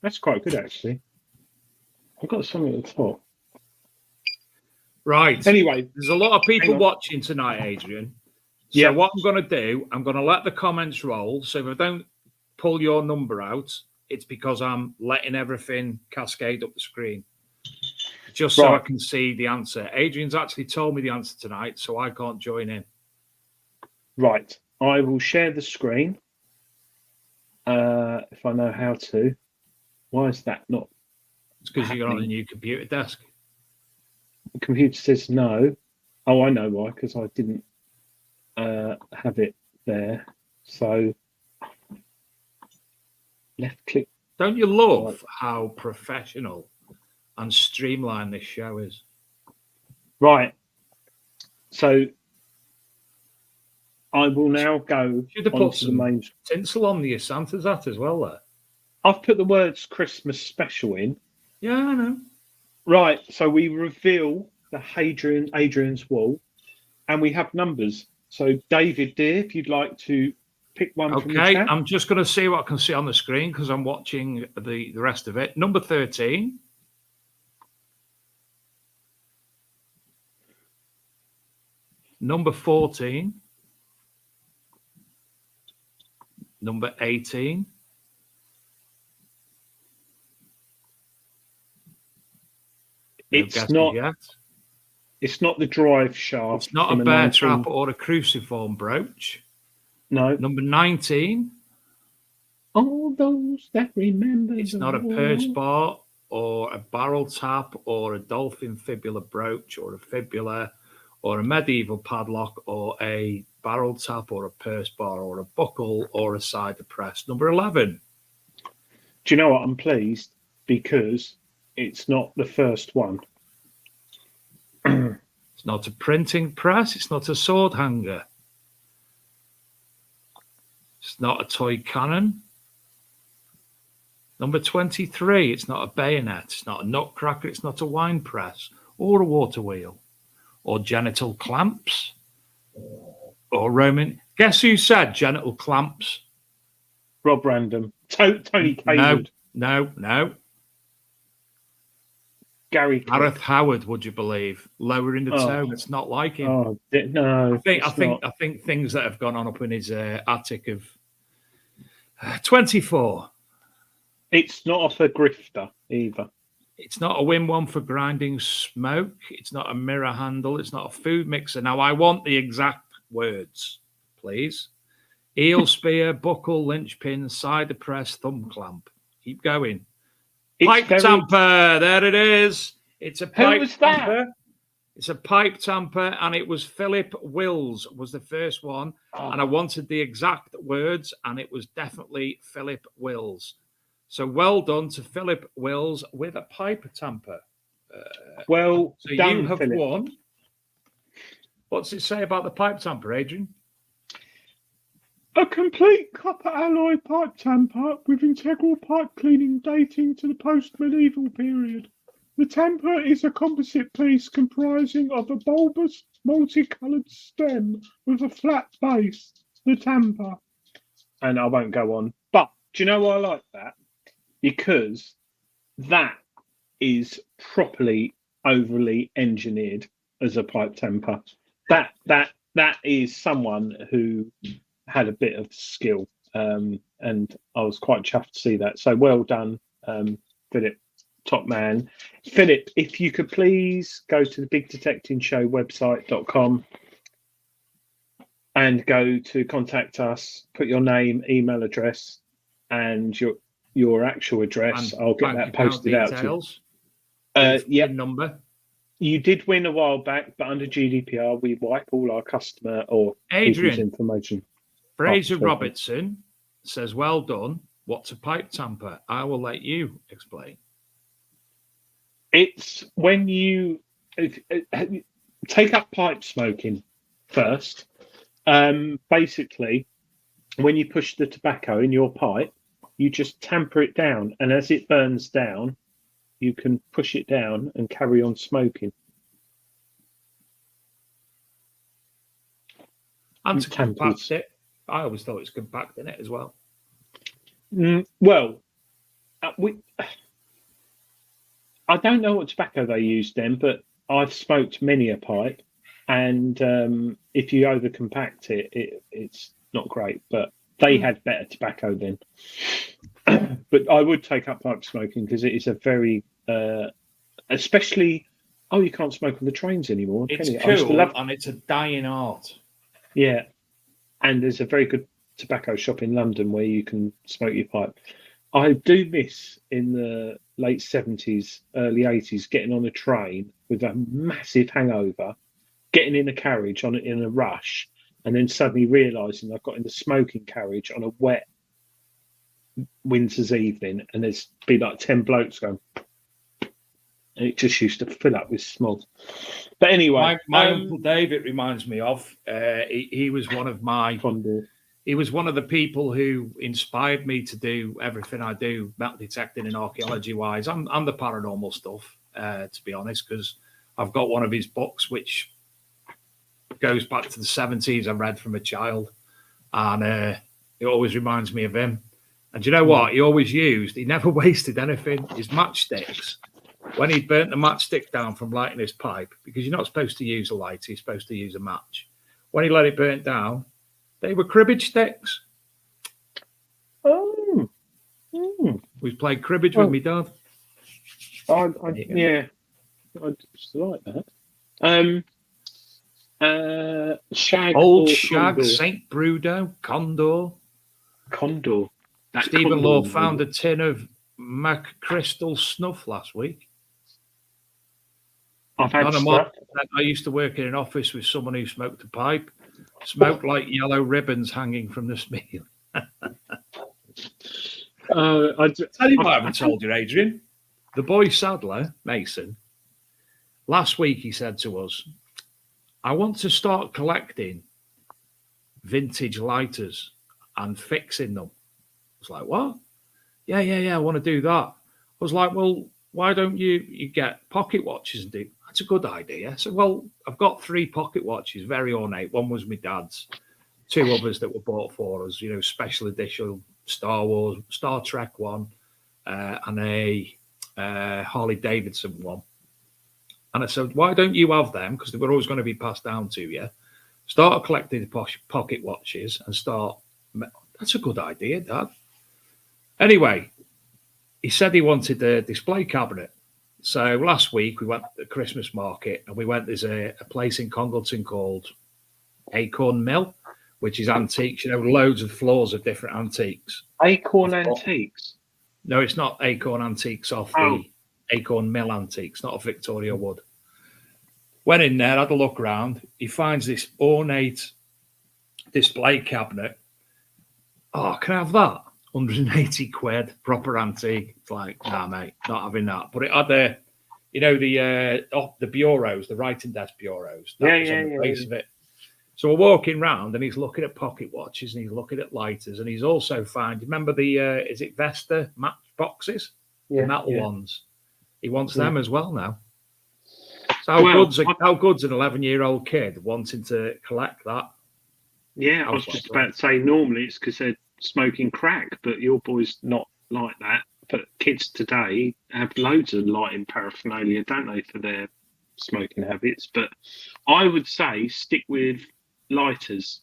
That's quite good, actually. I've got something at the top. Right. Anyway, there's a lot of people watching tonight, Adrian. So what I'm going to do, I'm going to let the comments roll. So if I don't pull your number out, it's because I'm letting everything cascade up the screen. Just so I can see the answer. Adrian's actually told me the answer tonight, so I can't join in. Right. I will share the screen if I know how to. Why is that not? It's because you're on a new computer desk. The computer says no. Oh, I know why, because I didn't have it there. So left click. Don't you love how professional and streamlined this show is? Right. So I will now go. Should have put some tinsel on the Santa's hat as well there. I've put the words Christmas special in. Yeah, I know. Right. So we reveal the Adrian's wall, and we have numbers. So David, dear, if you'd like to pick one from the chat. Okay, I'm just going to see what I can see on the screen because I'm watching the rest of it. Number 13. Number 14. Number 18. It's not the drive shaft. It's not a bear trap or a cruciform brooch. No. Number 19. All those that remember. It's not a purse bar or a barrel tap or a dolphin fibula brooch or a fibula or a medieval padlock or a barrel tap or a purse bar or a buckle or a cider press. Number 11. Do you know what? I'm pleased because it's not the first one. It's not a printing press. It's not a sword hanger. It's not a toy cannon. Number 23. It's not a bayonet. It's not a nutcracker. It's not a wine press or a water wheel or genital clamps or Roman. Guess who said genital clamps? Rob Random. Tony Cawood. No. Gary Gareth Howard, would you believe? Lowering the tone. It's not like him. Oh no. I think things that have gone on up in his attic of 24. It's not off a grifter either. It's not a Win one for grinding smoke. It's not a mirror handle. It's not a food mixer. Now I want the exact words, please. Eel spear, buckle, linchpin, cider press, thumb clamp. Keep going. Pipe tamper. There it is. It's a pipe tamper. It's a pipe tamper, and it was Philip Wills was the first one, and I wanted the exact words, and it was definitely Philip Wills. So well done to Philip Wills with a pipe tamper. Well so done, you have Philip. won. What's it say about the pipe tamper, Adrian? A complete copper alloy pipe tamper with integral pipe cleaning dating to the post-medieval period. The tamper is a composite piece comprising of a bulbous, multicoloured stem with a flat base, the tamper. And I won't go on. But do you know why I like that? Because that is properly overly engineered as a pipe tamper. That is someone who had a bit of skill, and I was quite chuffed to see that. So well done, Philip, top man. Philip, if you could please go to the Big Detecting Show website.com and go to contact us, put your name, email address, and your actual address. And I'll get bank that account posted out to you. details. Yep. PIN number. You did win a while back, but under GDPR, we wipe all our customer or people's Adrian, information. Fraser sorry. Robertson says, well done. What's a pipe tamper? I will let you explain. It's when you take up pipe smoking first. Basically, when you push the tobacco in your pipe, you just tamper it down. And as it burns down, you can push it down and carry on smoking. And to compact it, I always thought it was compact in it as well. Well, I don't know what tobacco they used then, but I've smoked many a pipe, and if you over compact it, it's not great. But they had better tobacco then. But I would take up pipe smoking because it is a very, especially. Oh, you can't smoke on the trains anymore. It's can you? cool, and it's a dying art. Yeah, and there's a very good tobacco shop in London where you can smoke your pipe. I do miss in the late 70s, early 80s, getting on a train with a massive hangover, getting in a carriage in a rush, and then suddenly realising I've got in the smoking carriage on a wet winter's evening, and there's been like 10 blokes going. And it just used to fill up with smog. But anyway, my Uncle Dave, it reminds me of. He was one of my. He was one of the people who inspired me to do everything I do, metal detecting and archaeology wise, and the paranormal stuff. To be honest, because I've got one of his books which goes back to the 70s. I read from a child, and it always reminds me of him. And do you know what? He never wasted anything. His matchsticks. When he burnt the matchstick down from lighting his pipe, because you're not supposed to use a lighter, you're supposed to use a match. When he let it burn down, they were cribbage sticks. Oh. We played cribbage with me dad. Yeah. I just like that. Shag. Old Shag, St. Brudo, Condor. Stephen Law found a tin of McCrystal snuff last week. I've had stuff. I used to work in an office with someone who smoked a pipe. Smoked like yellow ribbons hanging from the smell. I'll tell you what I haven't told you, Adrian. The boy Sadler, Mason, last week he said to us, I want to start collecting vintage lighters and fixing them. I was like, what? Yeah, I want to do that. I was like, well, why don't you get pocket watches and do? That's a good idea. So, well, I've got 3 pocket watches, very ornate. One was my dad's, 2 others that were bought for us, special edition Star Wars, Star Trek one, and a Harley Davidson one. And I said, why don't you have them? Because they were always going to be passed down to you. Start collecting the pocket watches and start. That's a good idea, Dad. Anyway, he said he wanted a display cabinet. So last week we went to the Christmas market and there's a place in Congleton called Acorn Mill, which is antiques, loads of floors of different antiques. Acorn Antiques? No, it's not Acorn Antiques off the Acorn Mill Antiques, not of Victoria Wood. Went in there, had a look around. He finds this ornate display cabinet. Oh, can I have that? 180 quid, proper antique. It's like, nah, mate, not having that. But it had the bureaus, the writing desk bureaus. That was on the base of it. So we're walking round and he's looking at pocket watches and he's looking at lighters and he's also remember the, is it Vesta match boxes? The metal ones. He wants them as well now. So how good's an 11-year-old kid wanting to collect that? Yeah, I was just about to say normally it's because they're smoking crack, but your boy's not like that. But kids today have loads of lighting paraphernalia, don't they, for their smoking habits? But I would say stick with lighters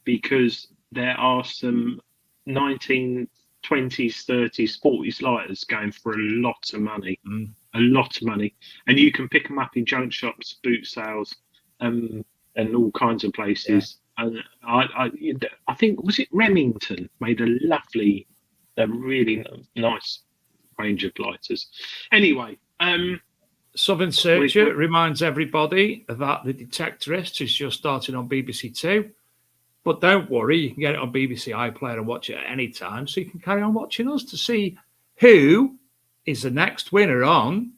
because there are some 1920s, 30s, 40s lighters going for a lot of money. A lot of money. And you can pick them up in junk shops, boot sales, and all kinds of places. And I think, was it Remington made a really nice range of lighters. Anyway, Southern Searcher reminds everybody that The Detectorist is just starting on BBC Two. But don't worry, you can get it on BBC iPlayer and watch it at any time. So you can carry on watching us to see who is the next winner on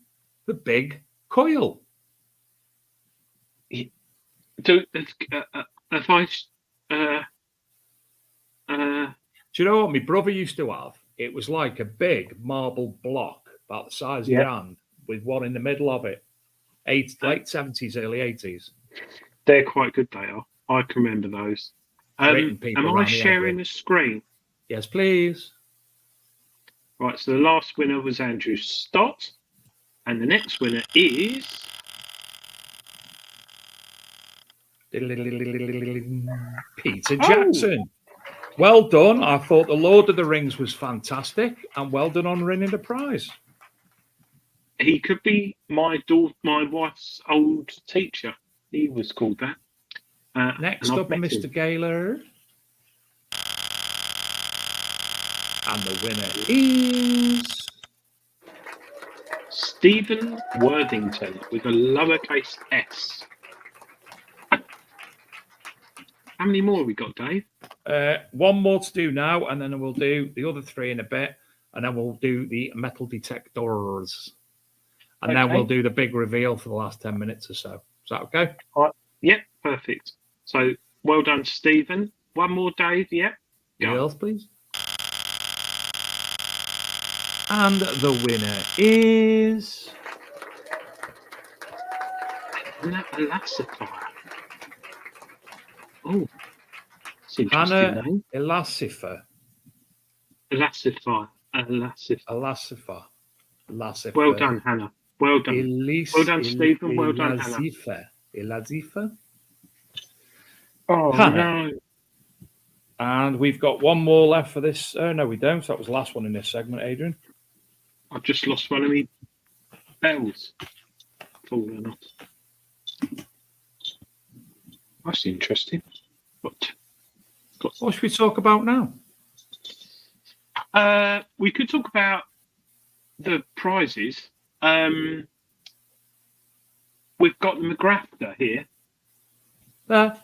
the big coil. Do you know what my brother used to have? It was like a big marble block about the size of your hand with one in the middle of it. Late 70s, early 80s. They're quite good, they are. I can remember those. Am I sharing the screen? Yes, please. Right, so the last winner was Andrew Stott. And the next winner is... Peter Jackson. Well done. I thought The Lord of the Rings was fantastic, and well done on winning the prize. He could be my wife's old teacher. He was called that. Next up, Mr. Gaylord. And the winner is... Stephen Worthington with a lowercase s. How many more have we got, Dave? One more to do now, and then we'll do the other three in a bit, and then we'll do the metal detectors. And then we'll do the big reveal for the last 10 minutes or so. Is that okay? Yep, perfect. So, well done, Stephen. One more, Dave. Yep. Yes, please. And the winner is... Elasifier. Oh, it's interesting Hannah name. Elasifier. Elasifier. Well done, Hannah. Well done. Well done, Stephen. Well done, Hannah. Elasifier. Oh, Hannah. no. And we've got one more left for this. No, we don't. That was the last one in this segment, Adrian. I've just lost one of my bells. Falling off. That's interesting. What should we talk about now? We could talk about the prizes. We've got the McGrafter here. There.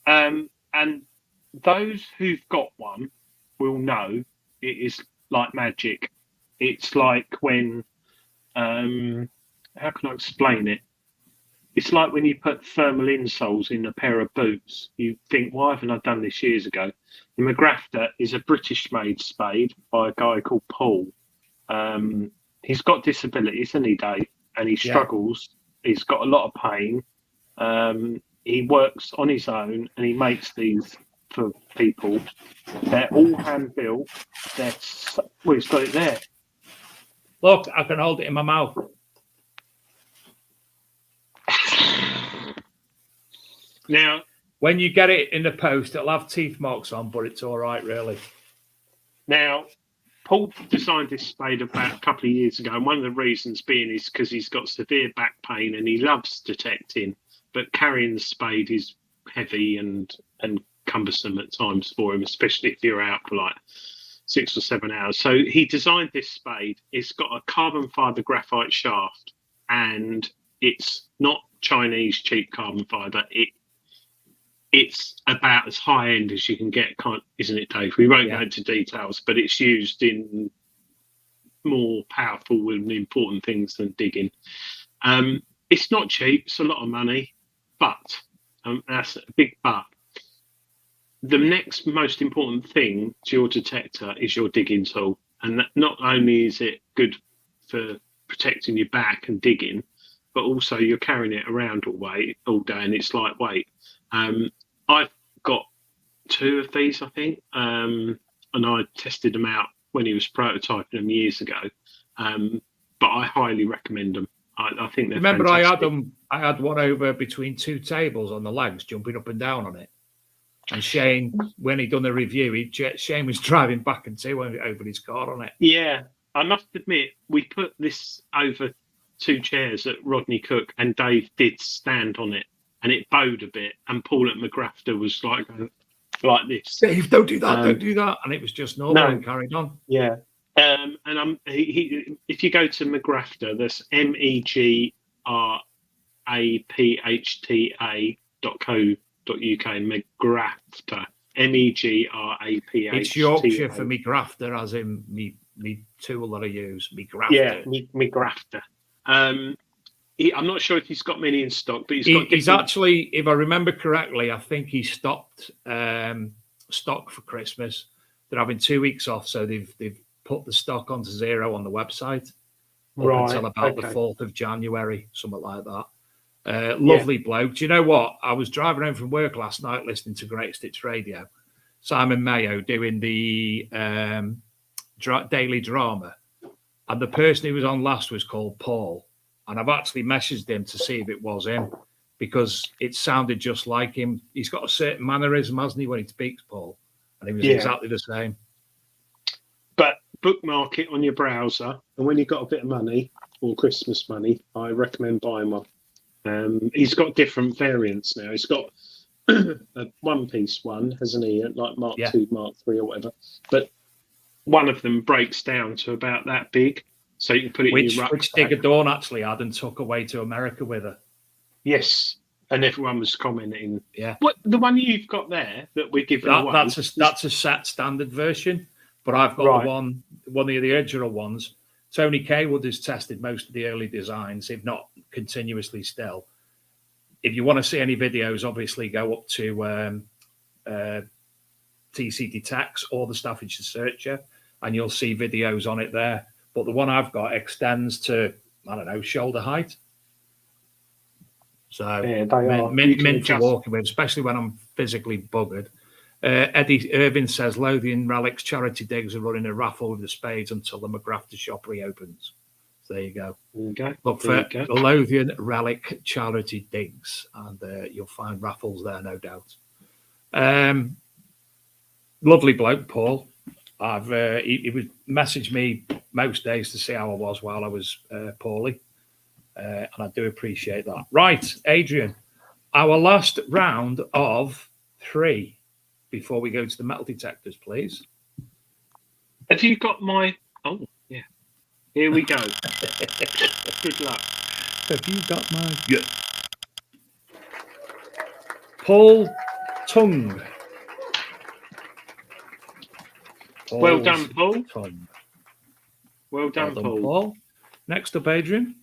And those who've got one will know it is like magic. It's like when, how can I explain it? It's like when you put thermal insoles in a pair of boots. You think, why haven't I done this years ago? The McGrafter is a British-made spade by a guy called Paul. He's got disabilities, isn't he, Dave? And he struggles. Yeah. He's got a lot of pain. He works on his own, and he makes these for people. They're all hand-built. Well, he's got it there. Look, I can hold it in my mouth. Now, when you get it in the post, it'll have teeth marks on, but it's all right, really. Now, Paul designed this spade about a couple of years ago, and one of the reasons being is because he's got severe back pain and he loves detecting, but carrying the spade is heavy and cumbersome at times for him, especially if you're out for like 6 or 7 hours. So he designed this spade. It's got a carbon fibre graphite shaft, and it's not Chinese cheap carbon fibre. It's about as high end as you can get, isn't it, Dave? We won't go into details, but it's used in more powerful and important things than digging. It's not cheap. It's a lot of money, but that's a big but. The next most important thing to your detector is your digging tool. And not only is it good for protecting your back and digging, but also you're carrying it around all day, and it's lightweight. I've got 2 of these, I think, and I tested them out when he was prototyping them years ago. But I highly recommend them. I think they're fantastic. I had one over between 2 tables on the legs, jumping up and down on it. And Shane, when he done the review, Shane was driving back and over his car on it. Yeah, I must admit, we put this over 2 chairs at Rodney Cook, and Dave did stand on it. and it bowed a bit, and Paul at McGrafter was like this. Dave, don't do that, don't do that. And it was just normal and carried on. Yeah. And if you go to McGrafter, that's megrapta.co.uk, McGrafter, MEGRAPHTA. It's Yorkshire for me grafter, as in me tool that I use, me grafter. Yeah, me grafter. I'm not sure if he's got many in stock, but he's actually, if I remember correctly, I think he stopped stock for Christmas. They're having 2 weeks off, so they've put the stock onto zero on the website until about the 4th of January, something like that. Lovely bloke. Do you know what? I was driving home from work last night listening to Great Stitch Radio. Simon Mayo doing the daily drama. And the person who was on last was called Paul. And I've actually messaged him to see if it was him because it sounded just like him. He's got a certain mannerism, hasn't he, when he speaks, Paul? And he was exactly the same. But bookmark it on your browser. And when you've got a bit of money or Christmas money, I recommend buying one. He's got different variants now. He's got a one-piece one, hasn't he? Like Mark II, Mark III or whatever. But one of them breaks down to about that big. So you can put it in your rucksack. Which Digger Dawn actually had and took away to America with her. Yes. And everyone was commenting. Yeah. What the one you've got there that we're giving away? That's a set standard version. But I've got the one of the original ones. Tony Kaywood has tested most of the early designs, if not continuously still. If you want to see any videos, obviously go up to TCD Tax or the Staffordshire Searcher, and you'll see videos on it there. But the one I've got extends to, I don't know, shoulder height. So mint to walking with, especially when I'm physically buggered. Eddie Irvin says Lothian Relics Charity Digs are running a raffle with the spades until the McGrafter shop reopens. So there you go. Look for the Lothian Relic Charity Digs, and you'll find raffles there, no doubt. Lovely bloke, Paul. He would message me most days to see how I was while I was poorly, and I do appreciate that. Right, Adrian, our last round of 3 before we go to the metal detectors, please. Have you got my... Oh, yeah. Here we go. Good luck. Have you got my... Yeah. Paul Tongue. Well done, Paul. Tongue. Well done, Paul. Next up, Adrian.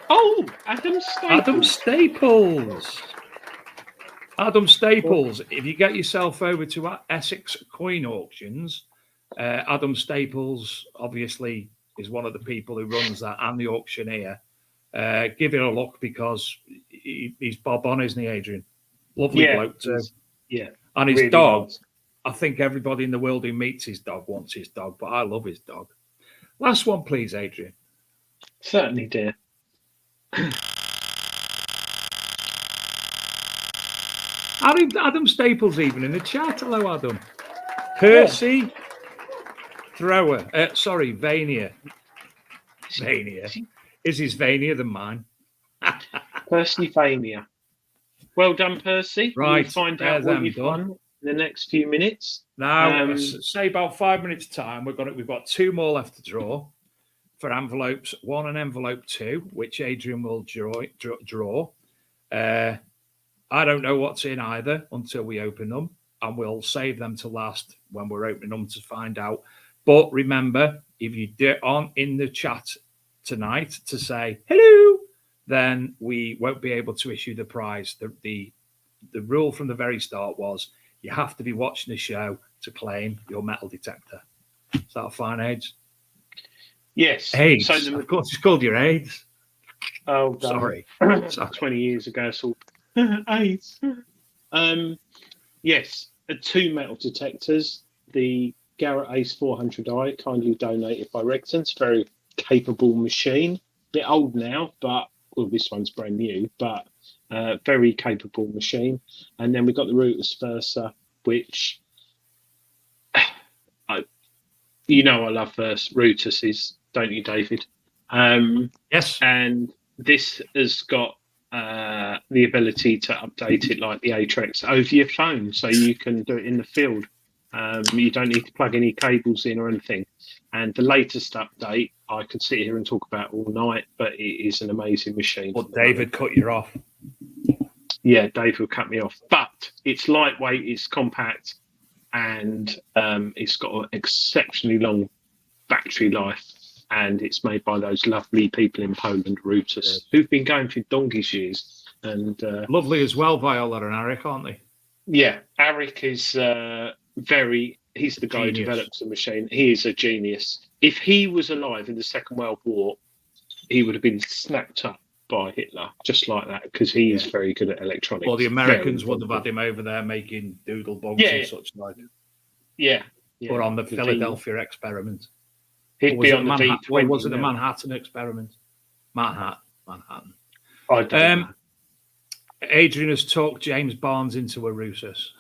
Oh, Adam Staples. Adam Staples. If you get yourself over to Essex Coin Auctions, Adam Staples obviously is one of the people who runs that and the auctioneer. Give it a look because he's bob on, isn't he, Adrian? Lovely bloke too. Yeah. And his really dog, I think everybody in the world who meets his dog wants his dog, but I love his dog. Last one, please, Adrian. Certainly, dear. Adam Staples even in the chat. Hello, Adam. Percy Thrower. Vania. Vania. Is his Vania than mine? Percy Vania. Well done, Percy. Right. We'll find out what you've won in the next few minutes. Now, say about 5 minutes' time, we've got 2 more left to draw for envelopes 1 and envelope 2, which Adrian will draw. I don't know what's in either until we open them, and we'll save them to last when we're opening them to find out. But remember, if you aren't in the chat tonight to say hello, then we won't be able to issue the prize. The rule from the very start was you have to be watching the show to claim your metal detector. Is that fine, AIDS? Yes. AIDS. Of course, it's called your AIDS. Oh, sorry. 20 years ago, so AIDS. Yes, 2 metal detectors. The Garrett Ace 400i, kindly donated by Recton's. Very capable machine. Bit old now, but this one's brand new, but very capable machine. And then we've got the Rootus Versa, which you know I love Rutuses, don't you, David? Yes. And this has got the ability to update it like the Atrix over your phone, so you can do it in the field. You don't need to plug any cables in or anything. And the latest update, I could sit here and talk about all night, but it is an amazing machine. But David cut you off. Yeah, Dave will cut me off. But it's lightweight, it's compact, and it's got an exceptionally long battery life. And it's made by those lovely people in Poland, Rutus, who've been going for donkey's years. And lovely as well, Viola and Eric, aren't they? Yeah, Eric is he's the guy who develops the machine. He is a genius. If he was alive in the Second World War, he would have been snapped up by Hitler, just like that, because he is very good at electronics. Well, the Americans would have had him over there making doodle bugs and such like. Yeah. Or on the Philadelphia experiment. He'd be on the V20. Or was it the Manhattan experiment? Manhattan. I don't know. Adrian has talked James Barnes into a Rusus.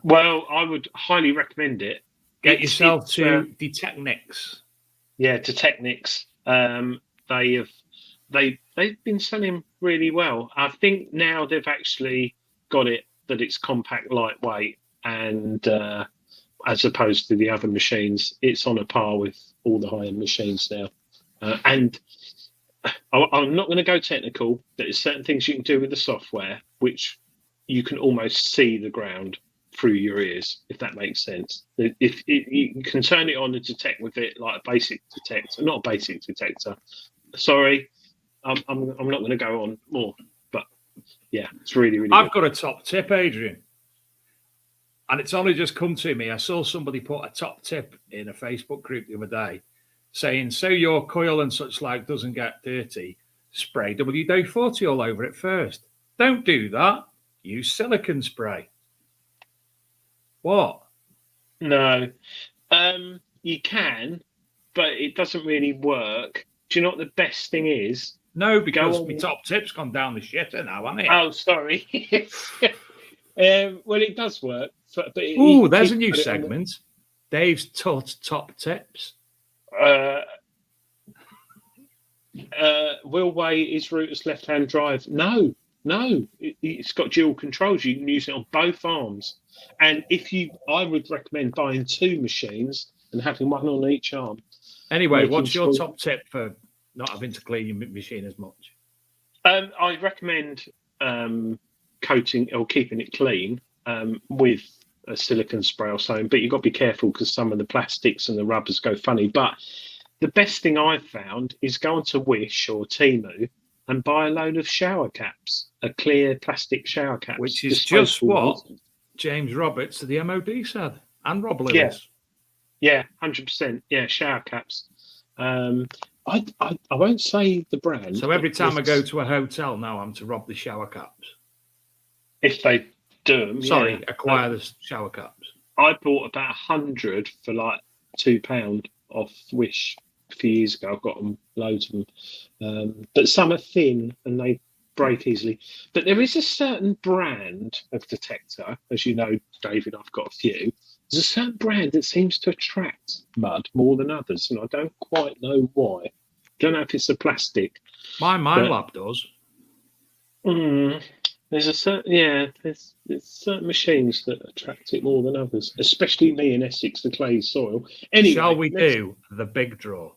Well, I would highly recommend it. Get yourself to Detechnix. Yeah, Detechnix. They've been selling really well. I think now they've actually got it that it's compact, lightweight, and as opposed to the other machines, it's on a par with all the high-end machines now. And I'm not going to go technical. There's certain things you can do with the software, which you can almost see the ground through your ears, if that makes sense. If you can turn it on and detect with it like a basic detector, not a basic detector. Sorry, I'm not going to go on more, but yeah, it's really, really I've got a top tip, Adrian. And it's only just come to me. I saw somebody put a top tip in a Facebook group the other day saying, so your coil and such like doesn't get dirty, spray WD-40 all over it first. Don't do that. Use silicone spray. What? No. You can, but it doesn't really work. Do you know what the best thing is? No, because my top tip's gone down the shitter now, hasn't it? Oh, sorry. Well, it does work. Oh, there's a new segment. Dave's top tips. Will weigh is Rutus left-hand drive. No. It's got dual controls. You can use it on both arms. And I would recommend buying two machines and having one on each arm. Anyway, what's your top tip for not having to clean your machine as much? I recommend coating or keeping it clean with a silicone spray or something, but you've got to be careful because some of the plastics and the rubbers go funny. But the best thing I've found is go onto Wish or Temu and buy a load of shower caps, a clear plastic shower cap. Which is just what James Roberts of the MOD said, and Rob Lewis. Yeah, 100%. Yeah, shower caps. I won't say the brand. So every time I go to a hotel now, I'm to rob the shower caps. If they do them, acquire the shower caps. I bought about 100 for like £2 off Wish a few years ago. I've got them, loads of them, but some are thin and they break easily. But there is a certain brand of detector, as you know, David. I've got a few. There's a certain brand that seems to attract mud more than others, and I don't quite know why. Don't know if it's the plastic. My lab does. There's a certain there's certain machines that attract it more than others, especially me in Essex, the clay soil. Anyway, shall we do the big draw?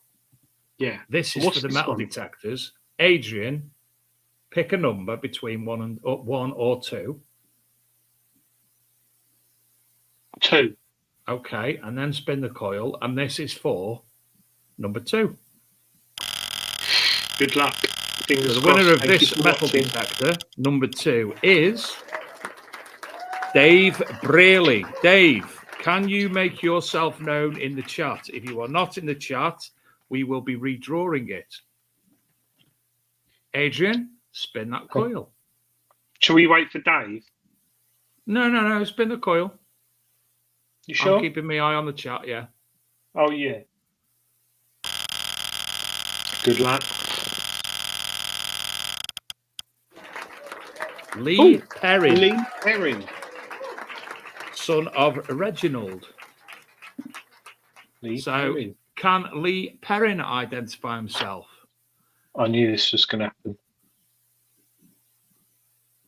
Yeah. This is for the metal detectors. Adrian, pick a number between 1 or 2. 2. Okay, and then spin the coil, and this is for number 2. Good luck. The winner of this metal detector, number 2, is Dave Braley. Dave, can you make yourself known in the chat? If you are not in the chat, we will be redrawing it. Adrian, spin that coil. Shall we wait for Dave? No. Spin the coil. You sure? I'm keeping my eye on the chat, yeah. Oh, yeah. Good luck. Lee Perrin. Perrin. Son of Reginald. Lee So, Perrin. can Lee Perrin identify himself? I knew this was going to happen.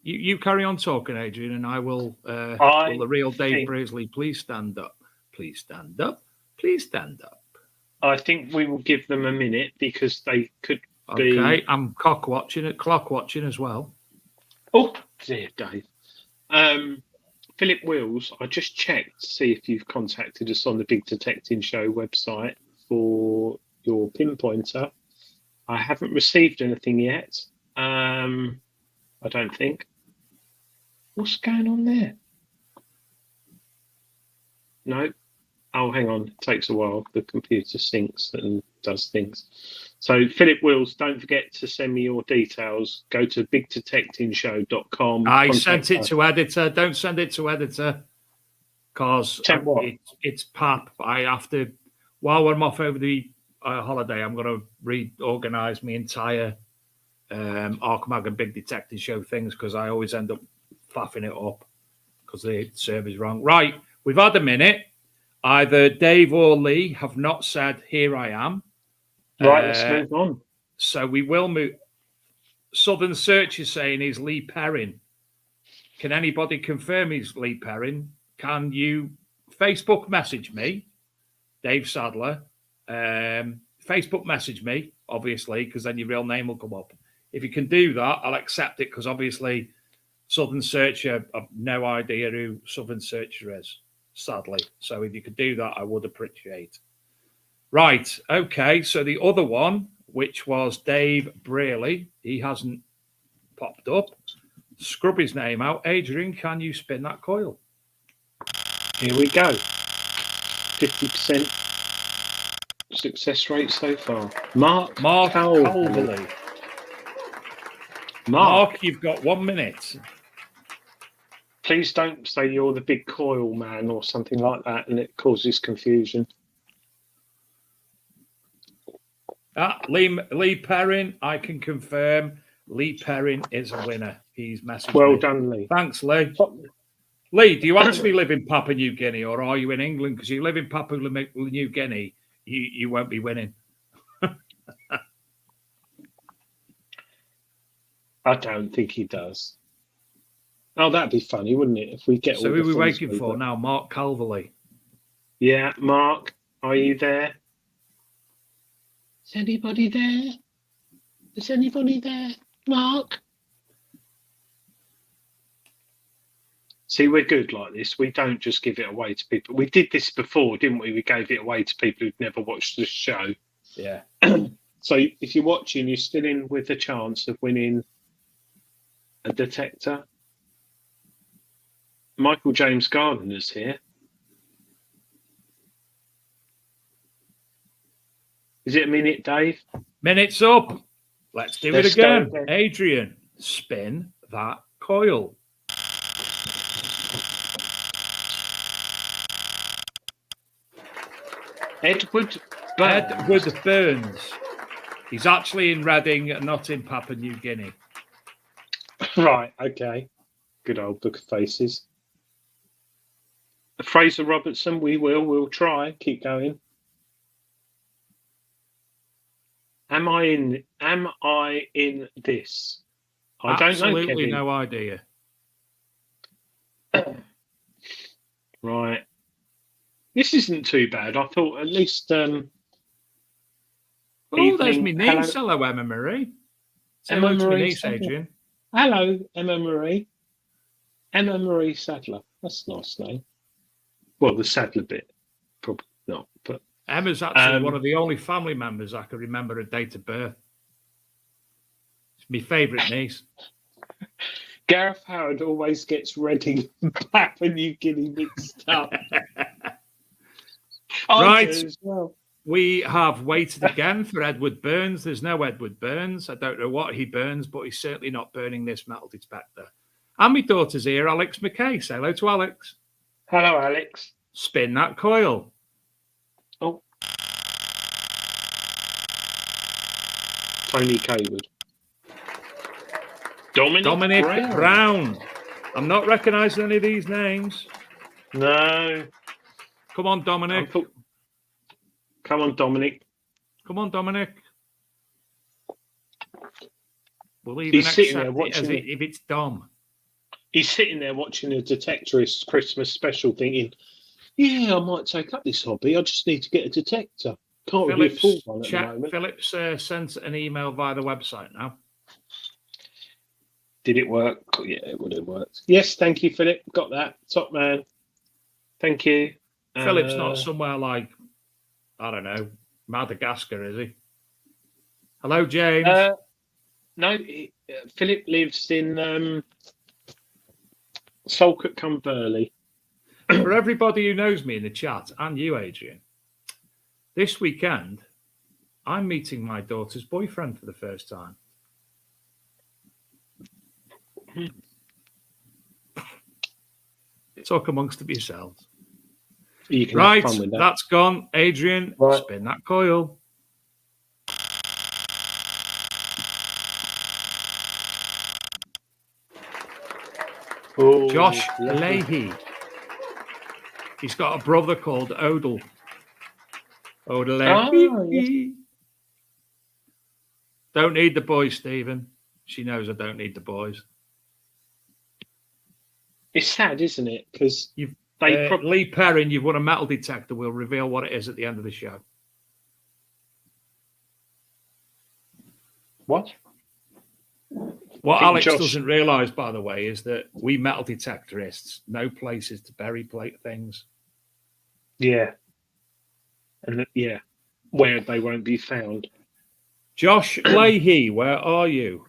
You carry on talking, Adrian, and I will. I Will the real Dave think- Braisley please stand up? Please stand up. Please stand up. I think we will give them a minute because they could Okay, be. I'm clock watching as well. Oh, dear Dave. Philip Wills, I just checked to see if you've contacted us on the Big Detecting Show website for your pinpointer. I haven't received anything yet. I don't think. What's going on there? No. Oh, hang on. It takes a while. The computer syncs and does things. So, Philip Wills, don't forget to send me your details. Go to bigdetectingshow.com. I sent it to editor. Don't send it to editor because it's pap. I have to, while I'm off over the holiday, I'm going to reorganize my entire Arkham and Big Detective Show things because I always end up faffing it up because the server's wrong. Right, we've had a minute. Either Dave or Lee have not said, here I am. Right, let's move on. So we will move. Southern Search is saying he's Lee Perrin. Can anybody confirm he's Lee Perrin? Can you Facebook message me, Dave Sadler? Facebook message me, obviously, because then your real name will come up. If you can do that, I'll accept it because obviously Southern Searcher, I've no idea who Southern Searcher is, sadly. So if you could do that, I would appreciate. Right, okay. So the other one, which was Dave Braley, he hasn't popped up. Scrub his name out. Adrian, can you spin that coil? Here we go. 50% success rate so far. Mark Calverley. Mark, you've got 1 minute. Please don't say you're the big coil man or something like that and it causes confusion. Lee Perrin, I can confirm Lee Perrin is a winner. He's messaged Well me. done, Lee. Thanks, Lee. Lee, do you actually live in Papua New Guinea or are you in England? Because you live in Papua New Guinea, you won't be winning. I don't think he does. Oh, that'd be funny, wouldn't it? If we get. So who are we waiting for now? Mark Calverley. Yeah, Mark, are you there? Is anybody there? Is anybody there, Mark? See, we're good like this. We don't just give it away to people. We did this before, didn't we? We gave it away to people who'd never watched the show. Yeah. So if you're watching, you're still in with a chance of winning a detector. Michael James Gardner's here. Is it a minute, Dave? Minute's up. Let's do Let's it again. go. Adrian, spin that coil. Edward Burns. He's actually in Reading, not in Papua New Guinea. Right, okay. Good old Book of Faces. Fraser Robertson, we'll try. Keep going. Am I in this? I don't know, Absolutely Kevin. no idea. Right. This isn't too bad. I thought at least there's my niece. Hello, Emma Marie. Say hello to my niece, Adrian. Hello, Emma Marie. Emma Marie Sadler. That's a nice name. Well, the Sadler bit, probably not. But Emma's actually one of the only family members I can remember her date of birth. It's my favourite niece. Gareth Howard always gets Reading and Papua New Guinea mixed up. Right. Well. We have waited again for Edward Burns. There's no Edward Burns. I don't know what he burns, but he's certainly not burning this metal detector. And my daughter's here, Alex McKay. Say hello to Alex. Hello, Alex. Spin that coil. Oh. Tony Kaywood. Dominic Brown. I'm not recognising any of these names. No. Come on, Dominic. Come on, Dominic. Come on, Dominic. We'll He's even sitting accept there it watching as it. if it's Dom. He's sitting there watching the Detectorist Christmas special, thinking, "Yeah, I might take up this hobby. I just need to get a detector. Can't really afford one at the moment." Phillips sent an email via the website now. Did it work? Yeah, it would have worked. Yes, thank you, Philip. Got that. Top man. Thank you. Philip's not somewhere like, I don't know, Madagascar, is he? Hello, James. No, Philip lives in Salcott-cum-Burley. For everybody who knows me in the chat, and you, Adrian, this weekend, I'm meeting my daughter's boyfriend for the first time. Talk amongst yourselves. You can Right, have fun with that. That's gone. Adrian, Right. Spin that coil. Oh, Josh lovely. Leahy. He's got a brother called Odell. Odell. Yes. Don't need the boys, Stephen. She knows I don't need the boys. It's sad, isn't it? Because Lee Perrin, you've won a metal detector. We'll reveal what it is at the end of the show. What? What Alex Josh doesn't realise, by the way, is that we metal detectorists know places to bury things. Yeah. And where they won't be found. Josh Leahy, where are you?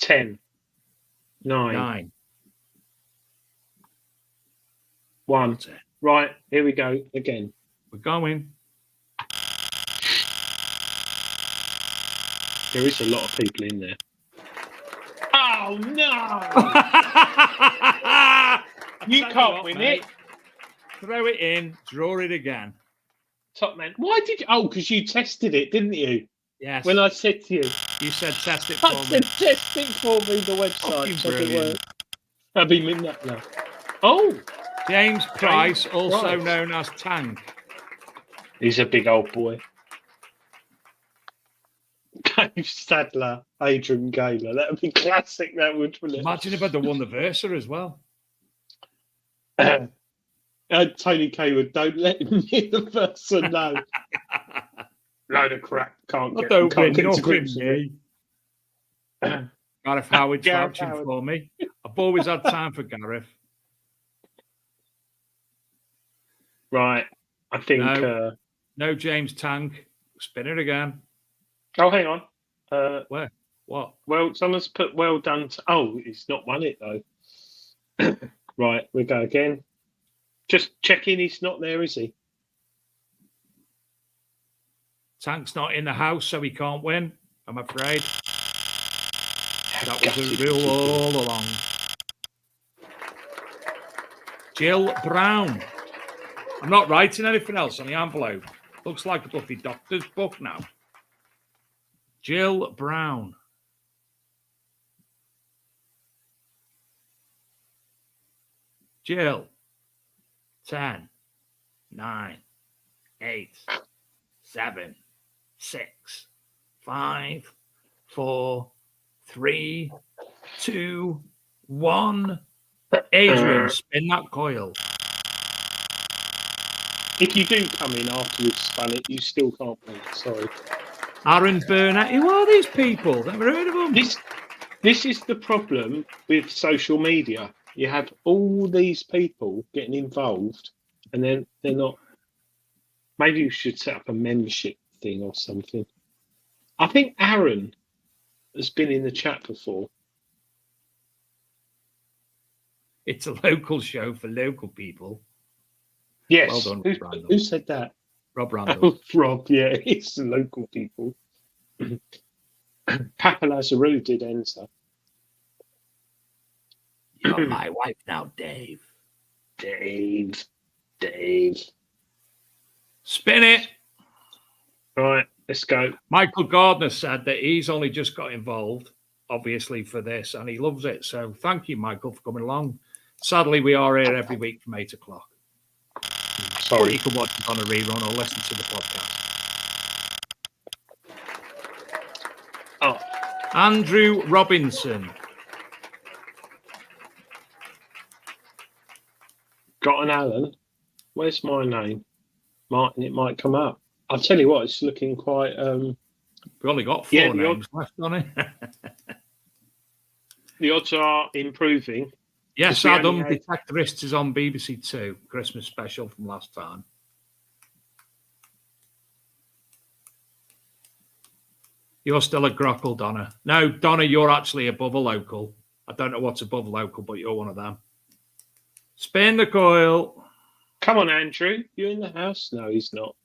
10, 9, 1. Right, here we go again. We're going. There is a lot of people in there. Oh, no! You can't win it. Throw it in, draw it again. Top man. Why did you? Oh, because you tested it, didn't you? Yes. When I said to you. You said test it for I me. said test it for me, the website. Fucking brilliant. I've been in that now. Oh! James Price, also Price. known as Tank. He's a big old boy. Dave Sadler, Adrian Gaylor. That would be classic, that would, wouldn't it? Imagine if I'd have won the Versa as well. Tony Kaywood, don't let him hear the Versa, no. Load of crap. Can't get to grips with it. Gareth Howard's vouching for me. I've always had time for Gareth. Right. I think... No James Tank. Spin it again. Oh, hang on. Where? What? Well, someone's put well done. Oh, he's not won it, though. Right, we go again. Just checking he's not there, is he? Tank's not in the house, so he can't win, I'm afraid. That was a rule all along. Jill Brown. I'm not writing anything else on the envelope. Looks like a Buffy Doctor's book now. Jill Brown. Jill. 10, 9, 8, 7, 6, 5, 4, 3, 2, 1. Adrian, spin that coil. If you do come in after we've spun it, you still can't win. Sorry. Aaron Burnett. Who are these people? Never heard of them. This is the problem with social media. You have all these people getting involved, and then they're not. Maybe you should set up a membership thing or something. I think Aaron has been in the chat before. It's a local show for local people. Yes. Well done, who said that? Rob Randall. Oh, Rob, yeah, it's the local people. Papa Lazarou did enter. You're my wife now, Dave. Dave. Spin it. Right, let's go. Michael Gardner said that he's only just got involved, obviously, for this, and he loves it. So thank you, Michael, for coming along. Sadly, we are here every week from 8 o'clock. Sorry. You can watch it on a rerun or listen to the podcast. Oh, Andrew Robinson. got an Alan. Where's my name? Martin, it might come up. I'll tell you what, it's looking quite... We've only got 4 Yeah, names left on it. the odds are improving. Yes, we Adam, only had- Detectorists is on BBC Two. Christmas special from last time. You're still a Grockle, Donna. No, Donna, you're actually above a local. I don't know what's above local, but you're one of them. Spin the coil. Come on, Andrew. You in the house? No, he's not.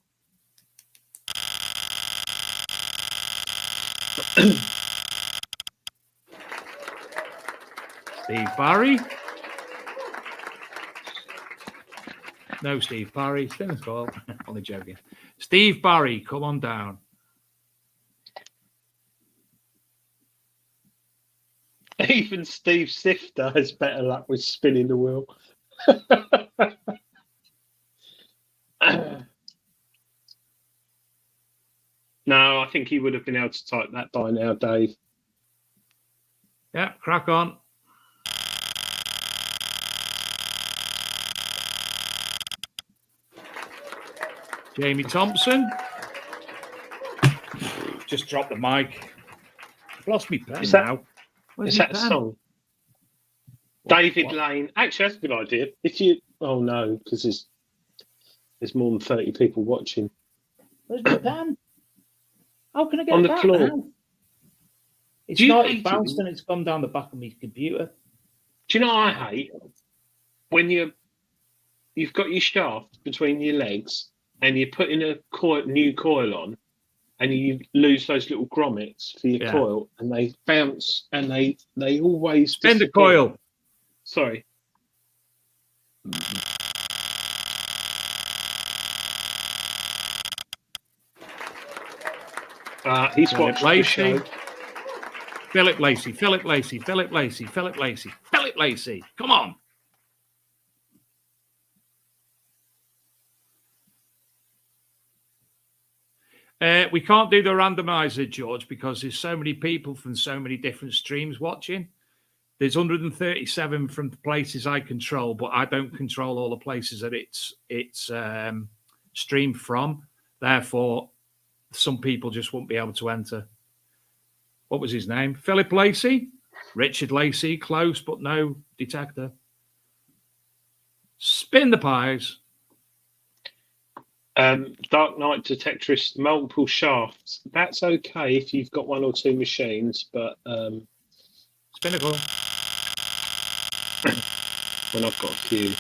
Steve Barry. No, Steve Barry. Spin the coil. Only joking. Steve Barry, come on down. Even Steve Sifter has better luck with spinning the wheel. No, I think he would have been able to type that by now, Dave. Yeah, crack on. Jamie Thompson. Just dropped the mic. I've lost my pen now. Where's Is my that a pen? song? David Lane. Actually, that's a good idea. If you... Oh, no, because there's more than 30 people watching. Where's my pen? How can I get On the that floor. now? It's Do you not. hate It's bounced and it's gone down the back of my computer. Do you know what I hate? When you've got your shaft between your legs and you're putting a new coil on and you lose those little grommets for your coil and they bounce and they always Spin the disappear. coil. Sorry. He's watched the show. Philip Lacey, Philip Lacey, Philip Lacey, Philip Lacey, Philip Lacey. Come on. We can't do the randomizer, George, because there's so many people from so many different streams watching. There's 137 from the places I control, but I don't control all the places that it's streamed from. Therefore, some people just won't be able to enter. What was his name? Philip Lacey? Richard Lacey, close, but no detector. Spin the pies. Dark Knight Detectorist, multiple shafts. That's okay if you've got 1 or 2 machines, but spin a coil. When I've got a few.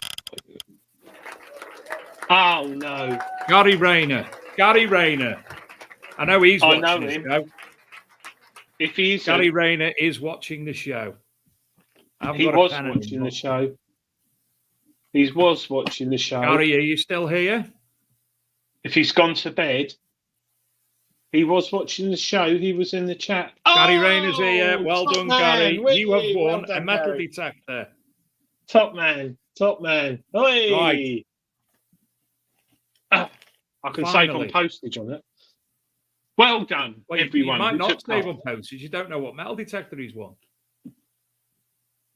Oh no. Gary Rayner. Gary Rayner. I know he's watching the show. If he's Gary Rayner is watching the show. He was watching the show. He was watching the show. Gary, are you still here? If he's gone to bed, he was watching the show. He was in the chat. Gary Rayner's here. Well done, Gary. You have won a metal Gary. detector. Top man. Top man. Oi! Right. I can save on postage on it. Well done, everyone. You might not save on postage. You don't know what metal detector he's won.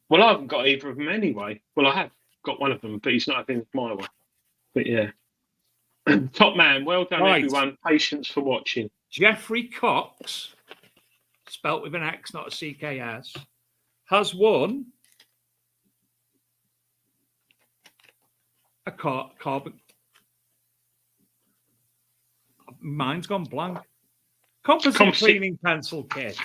Well, I haven't got either of them anyway. Well, I have got one of them, but he's not having my one. But yeah. Top man. Well done, everyone. Patience for watching. Jeffrey Cox, spelt with an X, not a CKS, has won a carbon. Mine's gone blank. Composite cleaning pencil kit.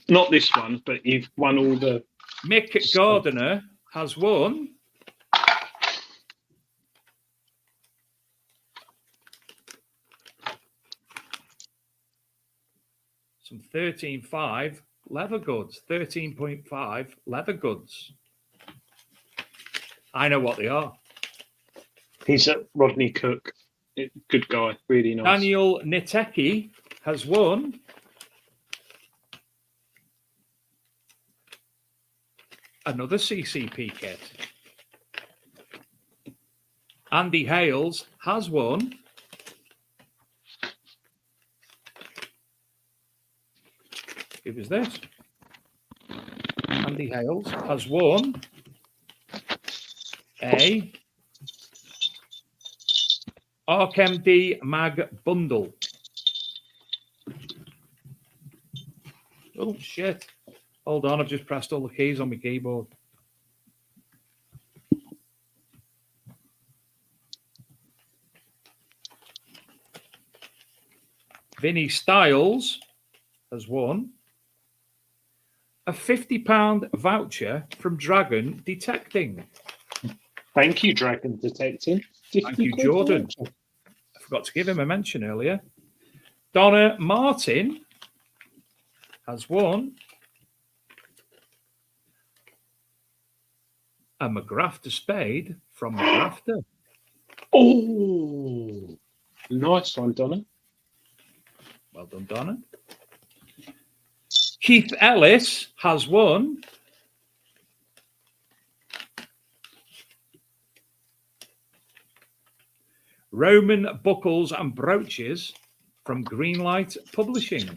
Not this one, but you've won all the... Mick Gardiner has won some 13.5 leather goods. 13.5 leather goods. I know what they are. He's a Rodney Cook. Good guy. Really nice. Daniel Nitecki has won another CCP kit. Andy Hales has won who was this? Andy Hales has won a ArkMD Mag bundle. Oh, shit. Hold on, I've just pressed all the keys on my keyboard. Vinny Styles has won a £50 voucher from Dragon Detecting. Thank you, Dragon Detecting. Thank you, Jordan. I forgot to give him a mention earlier. Donna Martin has won a McGrafter spade from McGrafter. Oh, nice one, Donna. Well done, Donna. Keith Ellis has won Roman buckles and brooches from Greenlight Publishing.